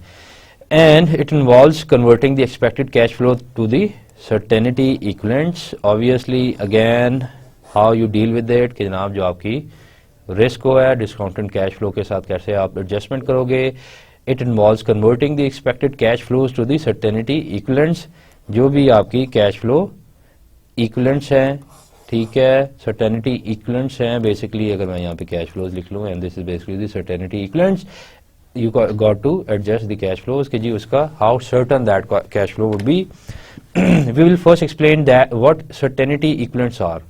and it involves converting the expected cash flow to the certainty equivalents. Obviously again how you deal with it कि जनाब जो आपकी risk हो है discounted cash flow के साथ कैसे आप एडजस्टमेंट करोगे. It involves converting the expected cash flows to the certainty equivalents. जो भी आपकी कैश फ्लो इक्विवेलेंट्स हैं, ठीक है, सर्टेनिटी इक्विवेलेंट्स हैं. बेसिकली अगर मैं यहाँ पे कैश फ्लोज लिख लूँ and this is basically the certainty equivalents, you got to adjust the cash flows कि जी उसका how certain that cash flow would be. We will first explain that what certainty equivalents are.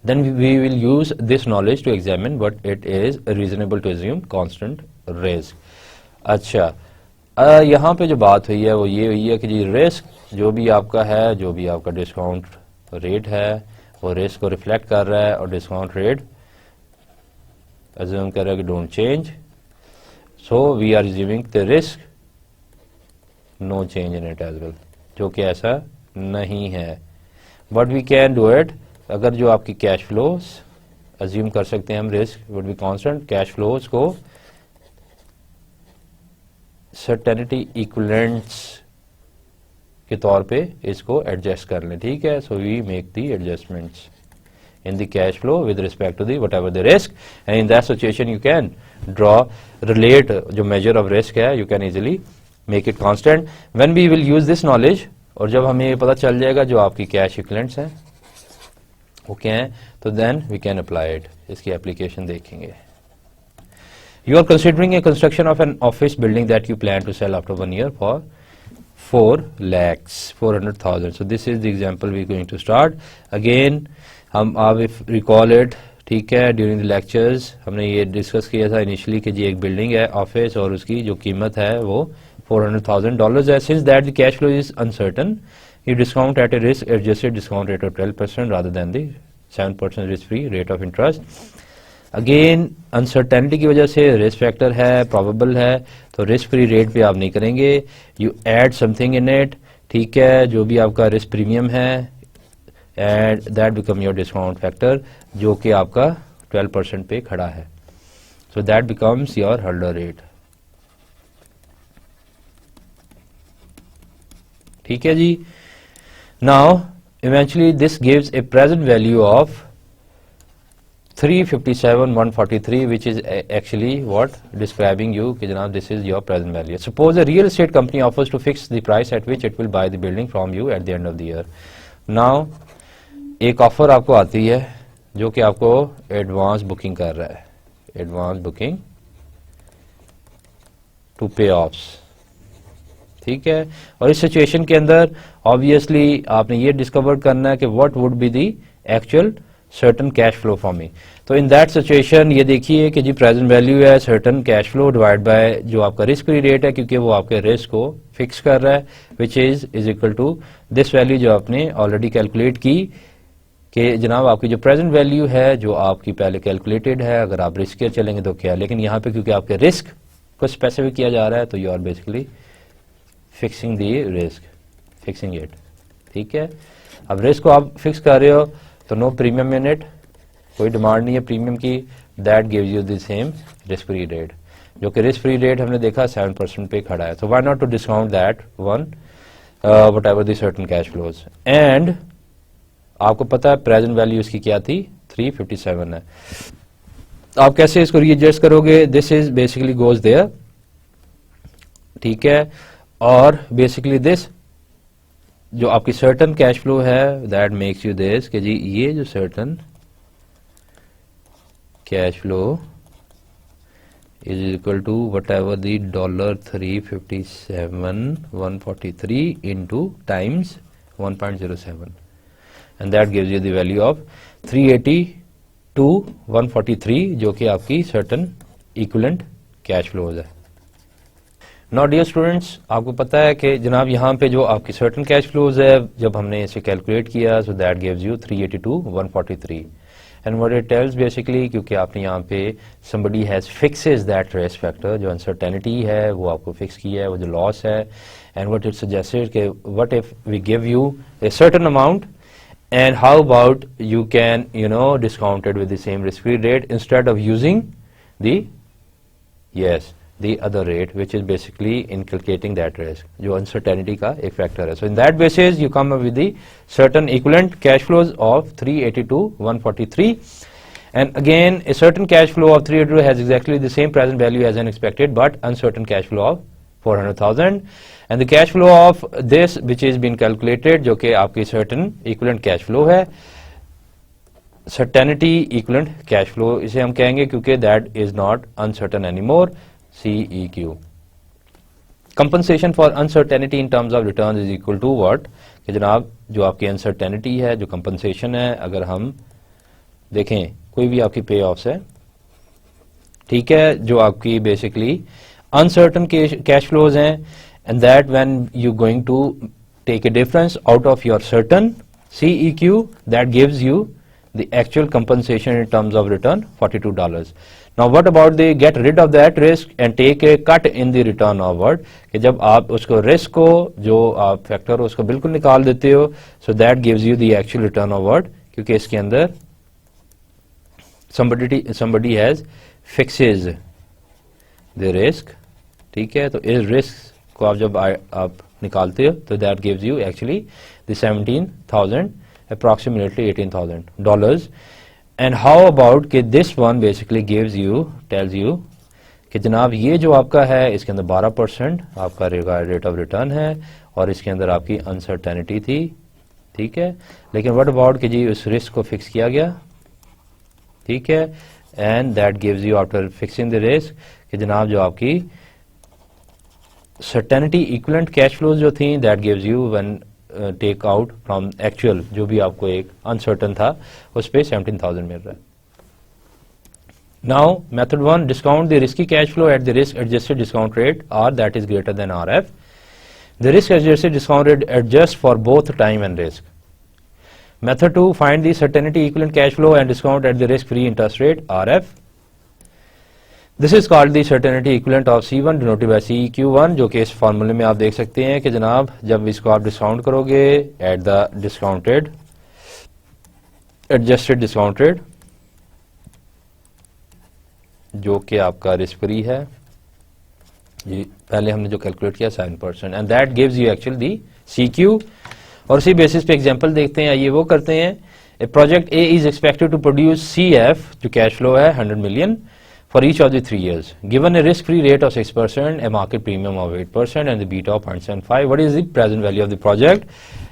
Then we will use this knowledge to examine what it is reasonable to assume constant risk. अच्छा, यहाँ पे जो बात हुई है वो ये हुई है कि जी रिस्क जो भी आपका है, जो भी आपका डिस्काउंट रेट है वो रिस्क को रिफ्लेक्ट कर रहा है और डिस्काउंट रेट अज्यूम कर रहा है कि don't change. So we are assuming the risk no change in it as well, जो कि ऐसा नहीं है. But we can do it. अगर जो आपकी कैश फ्लोज अज्यूम कर सकते हैं हम risk would be constant, cash flows को सर्टेनिटी इक्विवेलेंट्स के तौर पे इसको एडजस्ट कर लें, ठीक है. So we make the adjustments in the cash flow with respect to the whatever the risk, and in that situation you can draw relate जो मेजर ऑफ रिस्क है, you can easily make it constant. When we will use this knowledge, और जब हमें ये पता चल जाएगा जो आपकी कैश इक्विवेलेंट्स हैं वो क्या है, तो then we can apply it. इसकी एप्लीकेशन देखेंगे. You are considering a construction of an office building that you plan to sell after 1 year for 4,00,000. So this is the example we going to start. Again हम आप if recall it, ठीक है, during the lectures हमने ये discuss किया था initially कि जी एक बिल्डिंग है ऑफिस और उसकी जो कीमत है वो $400,000 है. Since that the cash flow is uncertain, you discount at a risk adjusted discount rate of 12% rather than the 7% risk free rate of interest. Again uncertainty की वजह से risk factor है, probable है, तो risk free rate पे आप नहीं करेंगे. You add something in it, ठीक है, जो भी आपका risk premium है and that become your discount factor जो कि आपका 12% पे खड़ा है. So that becomes your hurdle rate. ठीक है जी. Now, eventually this gives a present value of 357,143, which is actually what describing you कि जनाब this is your present value. Suppose a real estate company offers to fix the price at which it will buy the building from you at the end of the year. Now, एक offer आपको आती है जो कि आपको advance booking कर रहा है. एडवांस बुकिंग टू पे ऑफ्स, ठीक है। और इस सिचुएशन के अंदर ऑब्वियसली आपने ये डिस्कवर करना है कि what would be the actual certain cash flow for me. तो इन दैट सिचुएशन ये देखिए कि जी प्रेजेंट वैल्यू है certain cash flow divide by जो आपका रिस्क फ्री रेट है, क्योंकि वो आपके रिस्क को फिक्स कर रहा है, which is equal to this value जो आपने ऑलरेडी कैलकुलेट की कि जनाब आपकी जो प्रेजेंट वैल्यू है जो आपकी पहले कैलकुलेटेड है, अगर आप रिस्क चलेंगे तो क्या, लेकिन यहाँ पे क्योंकि आपके रिस्क को स्पेसिफिक किया जा रहा है तो you are basically fixing the risk, fixing it, ठीक है। अब रिस्क को आप फिक्स कर रहे हो तो नो प्रीमियम यूनिट, कोई डिमांड नहीं है प्रीमियम की, that gives you the same risk free rate, जो कि रिस्क फ्री रेट हमने देखा 7% पे खड़ा है। तो why not to discount that one whatever the certain cash flows. एंड आपको पता है प्रेजेंट वैल्यू इसकी क्या थी, 357 है। आप कैसे इसको रीएडजस्ट करोगे, this is basically goes there, ठीक है। और बेसिकली दिस जो आपकी सर्टन कैश फ्लो है दैट मेक्स यू दिस कि जी ये जो certain cash flow is equal to whatever the $357,143 into times 1.07 and that gives you the value of 382,143 जो कि आपकी सर्टन इक्विवेलेंट कैश फ्लोज है। नाउ डियर स्टूडेंट्स, आपको पता है कि जनाब यहाँ पे जो आपकी सर्टन कैश फ्लोज है जब हमने इसे कैलकुलेट किया so that gives you 382,143 and what it tells basically, क्योंकि आपने यहाँ पे somebody has fixes that risk factor, जो अनसर्टेनिटी है वो आपको फिक्स किया है, वो जो लॉस है, एंड व्हाट इट सजेस्टेड कि what if we give you a certain amount and how about you can discount it with the same risk free rate instead of using the other rate which is basically inculcating that risk, जो uncertainty का एक factor है। So in that basis you come up with the certain equivalent cash flows of 382,143 and again a certain cash flow of 382 has exactly the same present value as an expected but uncertain cash flow of 400,000 and the cash flow of this which is been calculated जो कि आपकी certain equivalent cash flow है, certainty equivalent cash flow इसे हम कहेंगे क्योंकि that is not uncertain anymore, CEQ। compensation for uncertainty in terms of returns is equal to what, कि जनाब जो आपकी uncertainty है, जो compensation है, अगर हम देखें कोई भी आपकी पे ऑफ्स है, ठीक है, जो आपकी बेसिकली uncertain cash flows हैं, and that when you going to take a difference out of your certain CEQ that gives you the actual compensation in terms of return $42. Now what about the get rid of that risk and take a cut in the return onward, कि जब आप उसको risk को जो आप factor हो उसको बिल्कुल निकाल देते हो, so that gives you the actual return onward, क्योंकि इसके अंदर somebody has fixes the risk, ठीक है। तो इस रिस्क को आप जब आप निकालते हो तो that gives you actually the 17,000 approximately $18,000 and how about कि this one basically gives you tells you कि जनाब ये जो आपका है इसके अंदर 12% आपका रेट ऑफ रिटर्न है और इसके अंदर आपकी अनसर्टेनिटी थी, ठीक है। लेकिन व्हाट अबाउट कि जी उस रिस्क को फिक्स किया गया, ठीक है, and that gives you after fixing the risk कि जनाब जो आपकी सर्टेनिटी इक्विवेलेंट कैश फ्लोज जो थी that gives you when take out from actual जो भी आपको एक अनसर्टन था उस पे 17,000 मिल रहा है। Now method 1, discount the risky cash flow at the risk adjusted discount rate are that is greater than RF। The risk adjusted discount rate adjust for both time and risk. Method 2, find the certainty equivalent cash flow and discount at the risk-free interest rate RF. This is called the certainty equivalent of C1 denoted by CEQ1, जो कि इस फॉर्मूले में आप देख सकते हैं कि जनाब जब इसको आप डिस्काउंट करोगे at the discounted adjusted discount rate जो कि आपका रिस्क फ्री है, जी पहले हमने जो कैलकुलेट किया 7% and that gives you actually the CQ। और इसी बेसिस पे एग्जांपल देखते हैं, आइए वो करते हैं। A project A is expected to produce CF जो कैश फ्लो है 100 million for each of the 3 years given a risk free rate of 6%, a market premium of 8% and the beta of 0.75. what is the present value of the project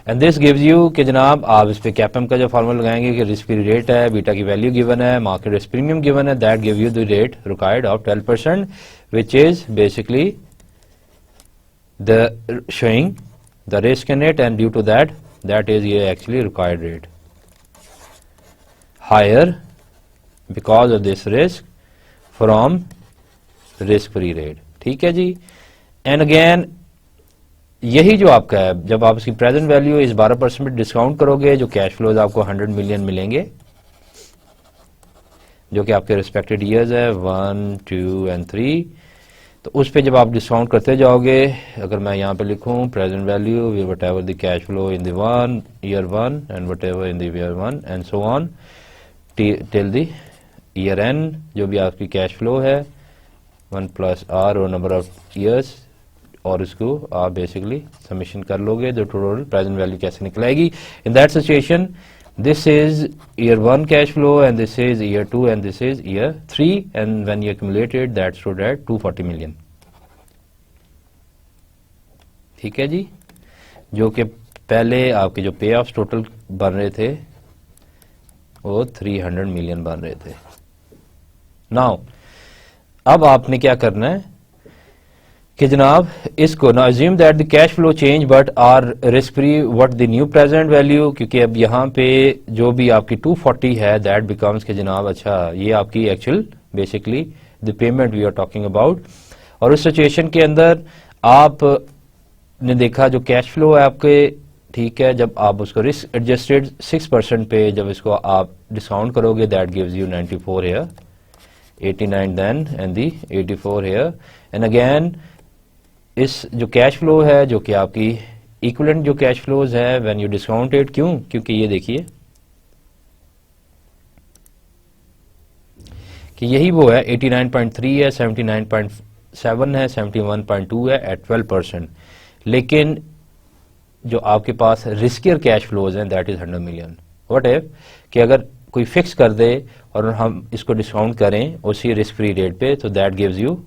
and this gives you कि जनाब आप इस पे कैपम का जो formula लगाएंगे कि risk free rate है, बीटा की वैल्यू गिवन है, मार्केट रिस्क प्रीमियम गिवन है, that give you the rate required of 12% which is basically the showing the risk in it, and due to that is ये actually required rate higher because of this risk from risk free rate. ठीक है जी. And again यही जो आपका है, जब आप इसकी प्रेजेंट वैल्यू इस 12% पे डिस्काउंट करोगे, जो कैश फ्लोज आपको 100 मिलियन मिलेंगे, जो कि आपके रिस्पेक्टेड ईयर्स है 1, 2 एंड 3. तो उस पे जब आप डिस्काउंट करते जाओगे, अगर मैं यहाँ पे लिखूं present value what ever the cash flow in the year 1 and what ever in the year 1 and so on till the year and, जो भी आपकी कैश फ्लो है 1 प्लस आर और नंबर ऑफ ईयर्स, और इसको आप बेसिकली सबमिशन कर लोगे तो टोटल प्रेजेंट वैल्यू कैसे निकलेगी. इन that situation this is year 1 cash flow and this is year 2 and this is year 3, and when you accumulate it that stood at 240 million. ठीक है जी. जो कि पहले आपके जो पे ऑफ टोटल बन रहे थे वो 300 मिलियन बन रहे थे. नाउ अब आपने क्या करना है कि जनाब इसको ना assume that the cash flow change but are risk free what the new present value, क्योंकि अब यहाँ पे जो भी आपकी 240 है दैट बिकम्स के जनाब अच्छा ये आपकी actual basically the payment we are talking about. और उस सिचुएशन के अंदर आप ने देखा जो कैश फ्लो है आपके, ठीक है, जब आप उसको रिस्क एडजस्टेड 6% पे जब इसको आप डिस्काउंट करोगे that gives you 94 here, 89 then and the 84 here. And again इस जो कैश फ्लो है जो कि आपकी इक्विवेलेंट जो कैश फ्लोज है व्हेन यू डिस्काउंट इट, क्यों, क्योंकि ये देखिए कि यही वो है 89.3 है, 79.7 है, 71.2 है एट 12%. लेकिन जो आपके पास रिस्कियर कैश फ्लोज हैं that is 100 million. What if कि अगर कोई फिक्स कर दे और हम इसको डिस्काउंट करें उसी रिस्क फ्री रेट पे, तो that gives you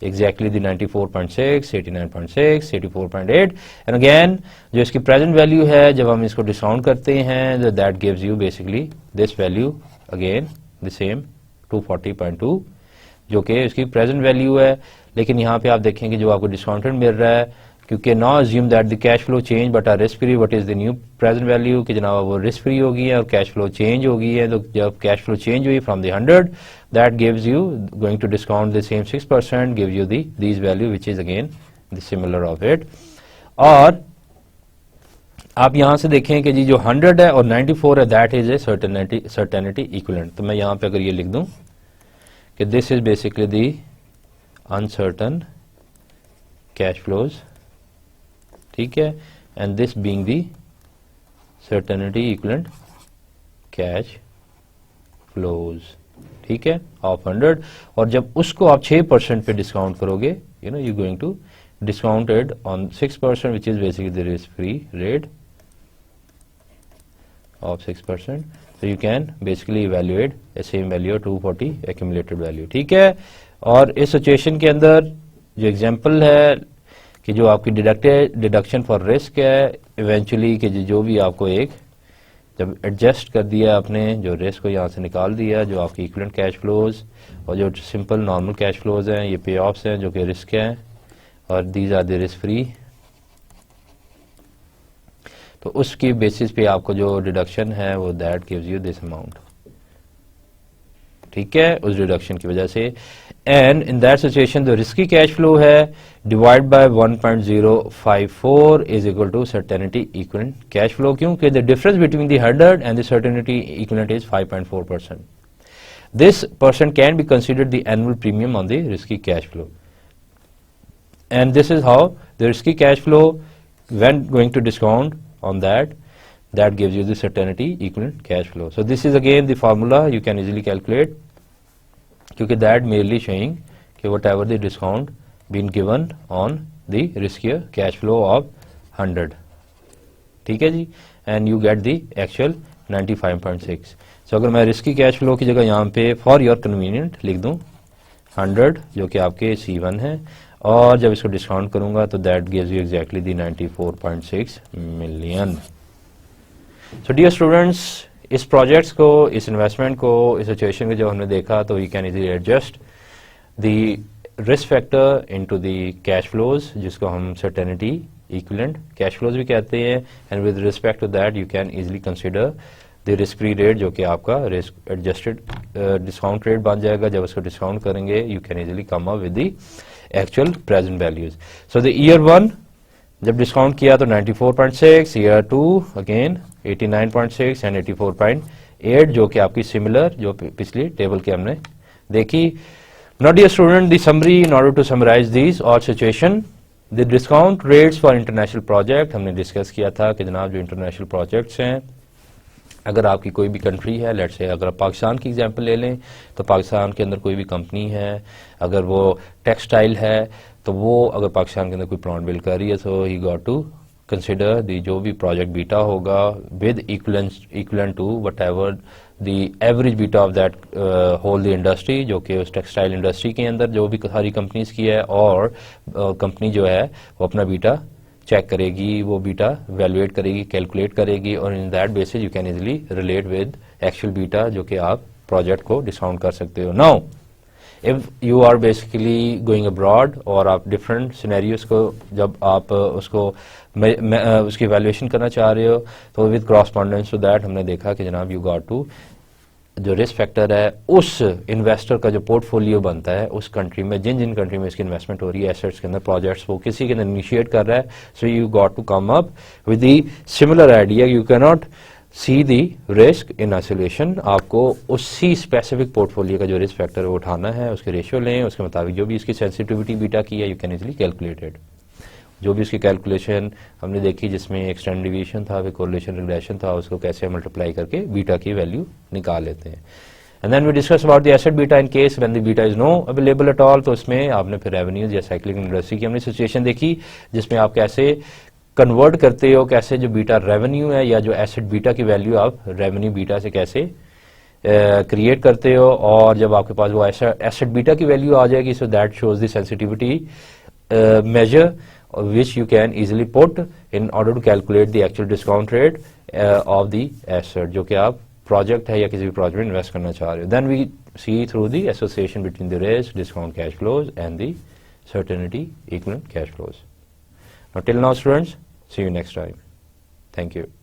exactly the 94.6, 89.6, 84.8. And again जो इसकी प्रेजेंट वैल्यू है जब हम इसको डिस्काउंट करते हैं that gives you basically this value again the same 240.2, जो कि इसकी प्रेजेंट वैल्यू है. लेकिन यहाँ पे आप देखेंगे जो आपको डिस्काउंटेड मिल रहा है, क्योंकि not assume that the cash flow change but are risk free, what is the new present value कि जनाब वो रिस्क फ्री होगी है और कैश फ्लो चेंज होगी है. तो जब कैश फ्लो चेंज हुई from the 100 that gives you going to discount the same 6% gives you these value which is again the similar of it. और आप यहां से देखें कि जी जो 100 है और 94 है that is a certainty equivalent. तो मैं यहां पे अगर ये लिख दूं कि this is basically the uncertain cash flows, ठीक है, and this being the certainty equivalent cash flows, ठीक है, ऑफ 100. और जब उसको आप 6% पे डिस्काउंट करोगे, you know you going to discounted on 6% which is basically the risk free rate of 6%. so you can basically evaluate the same value 240 accumulated value. ठीक है. और इस सिचुएशन के अंदर जो एग्जांपल है कि जो आपकी डिडक्शन फॉर रिस्क है इवेंचुअली कि जो भी आपको एक जब एडजस्ट कर दिया आपने जो रिस्क को यहाँ से निकाल दिया, जो आपकी इक्विवेलेंट कैश फ्लोज और जो सिंपल नॉर्मल कैश फ्लोज हैं ये पे ऑफ्स हैं जो कि रिस्क हैं और these are the risk free. तो उसकी बेसिस पे आपको जो डिडक्शन है वो that gives you this amount. ठीक है, उस डिडक्शन की वजह से. एंड इन दैट सिचुएशन जो रिस्की कैश फ्लो है divide by 1.054 is equal to certainty equivalent cash flow. क्योंकि the difference between the 100 and the certainty equivalent is 5.4%. This percent can be considered the annual premium on the risky cash flow. And this is how the risky cash flow when going to discount on that gives you the certainty equivalent cash flow. So this is again the formula you can easily calculate, क्योंकि that merely showing कि whatever the discount been given on the riskier cash flow of 100. ठीक है जी, and you get the actual 95.6. So अगर मैं risky cash flow की जगह यहाँ पे फॉर योर कन्वीनियंट लिख दूँ 100 जो कि आपके C1 है और जब इसको डिस्काउंट करूंगा तो that gives you exactly the 94.6 million. So dear students, इस प्रोजेक्ट्स को, इस इन्वेस्टमेंट को, इस सिचुएशन को जब हमने देखा तो we can easily adjust the risk factor into the cash flows, जिसको हम सर्टेनिटी इक्विवेलेंट कैश फ्लोज भी कहते हैं, and with respect to that you can easily consider the risk free rate, जो कि आपका रिस्क एडजस्टेड डिस्काउंट रेट बन जाएगा. जब उसको डिस्काउंट करेंगे you can easily come up with the actual present values. So the year 1 जब discount किया तो 94.6, ईयर 2 अगेन 89.6 एंड 84.8, जो कि आपकी सिमिलर जो पिछली टेबल के हमने देखी. Now dear student, the summary in order to summarize these all situation, the discount rates for international project हमने डिस्कस किया था कि जनाब जो इंटरनेशनल प्रोजेक्ट्स हैं, अगर आपकी कोई भी कंट्री है, लेट्स से अगर आप पाकिस्तान की एग्जांपल ले लें तो पाकिस्तान के अंदर कोई भी कंपनी है, अगर वो टेक्सटाइल है तो वो अगर पाकिस्तान के अंदर कोई प्लांट बिल्ड कर रही है तो he got to consider the जो भी प्रोजेक्ट बीटा होगा with equivalent to whatever the average beta of that whole the industry, जो कि उस टेक्सटाइल इंडस्ट्री के अंदर जो भी सारी कंपनीज की है, और कंपनी जो है वो अपना बीटा चेक करेगी, वो बीटा वैल्यूएट करेगी, कैलकुलेट करेगी, और in that basis you can easily relate with actual beta, जो कि आप प्रोजेक्ट को डिस्काउंट कर सकते हो. Now if you are basically going abroad और आप डिफरेंट सिनेरियोज को जब आप उसको उसकी वैल्यूएशन करना चाह रहे हो तो विद क्रॉसपॉन्डेंस टू दैट हमने देखा कि जनाब यू गॉट टू जो रिस्क फैक्टर है उस इन्वेस्टर का जो पोर्टफोलियो बनता है उस कंट्री में, जिन जिन कंट्री में इसकी इन्वेस्टमेंट हो रही है एसेट्स के अंदर, प्रोजेक्ट्स वो किसी के अंदर इनिशिएट कर रहा है, so you got to come up with the similar idea. You can not see the risk in isolation, आपको उसी स्पेसिफिक पोर्टफोलियो का जो रिस्क फैक्टर है वो उठाना है, उसके रेशियो लें, उसके मुताबिक जो भी इसकी सेंसिटिविटी बीटा की है यू कैन इजीली कैलकुलेटेड. जो भी उसकी कैलकुलेशन हमने देखी जिसमें एक स्टैंडर्ड डिवीएशन था, फिर कोरिलेशन रिग्रेशन था, उसको कैसे मल्टीप्लाई करके बीटा की वैल्यू निकाल लेते हैं. And then we discuss about the asset beta in case when the beta is no available at all. तो इसमें आपने फिर रेवेन्यूज या साइक्लिकल इंडस्ट्री की हमने सिचुएशन देखी जिसमें आप कैसे कन्वर्ट करते हो, कैसे जो बीटा रेवेन्यू है या जो एसेट बीटा की वैल्यू आप रेवेन्यू बीटा से कैसे क्रिएट करते हो, और जब आपके पास वो एसेट बीटा की वैल्यू आ जाएगी so that shows the sensitivity measure which you can easily put in order to calculate the actual discount rate of the asset जो कि आप प्रोजेक्ट है या किसी भी प्रोजेक्ट में इन्वेस्ट करना चाह रहे हो. Then we see through the association between the risk, discount cash flows and the certainty equivalent cash flows. Now till now students, see you next time. Thank you.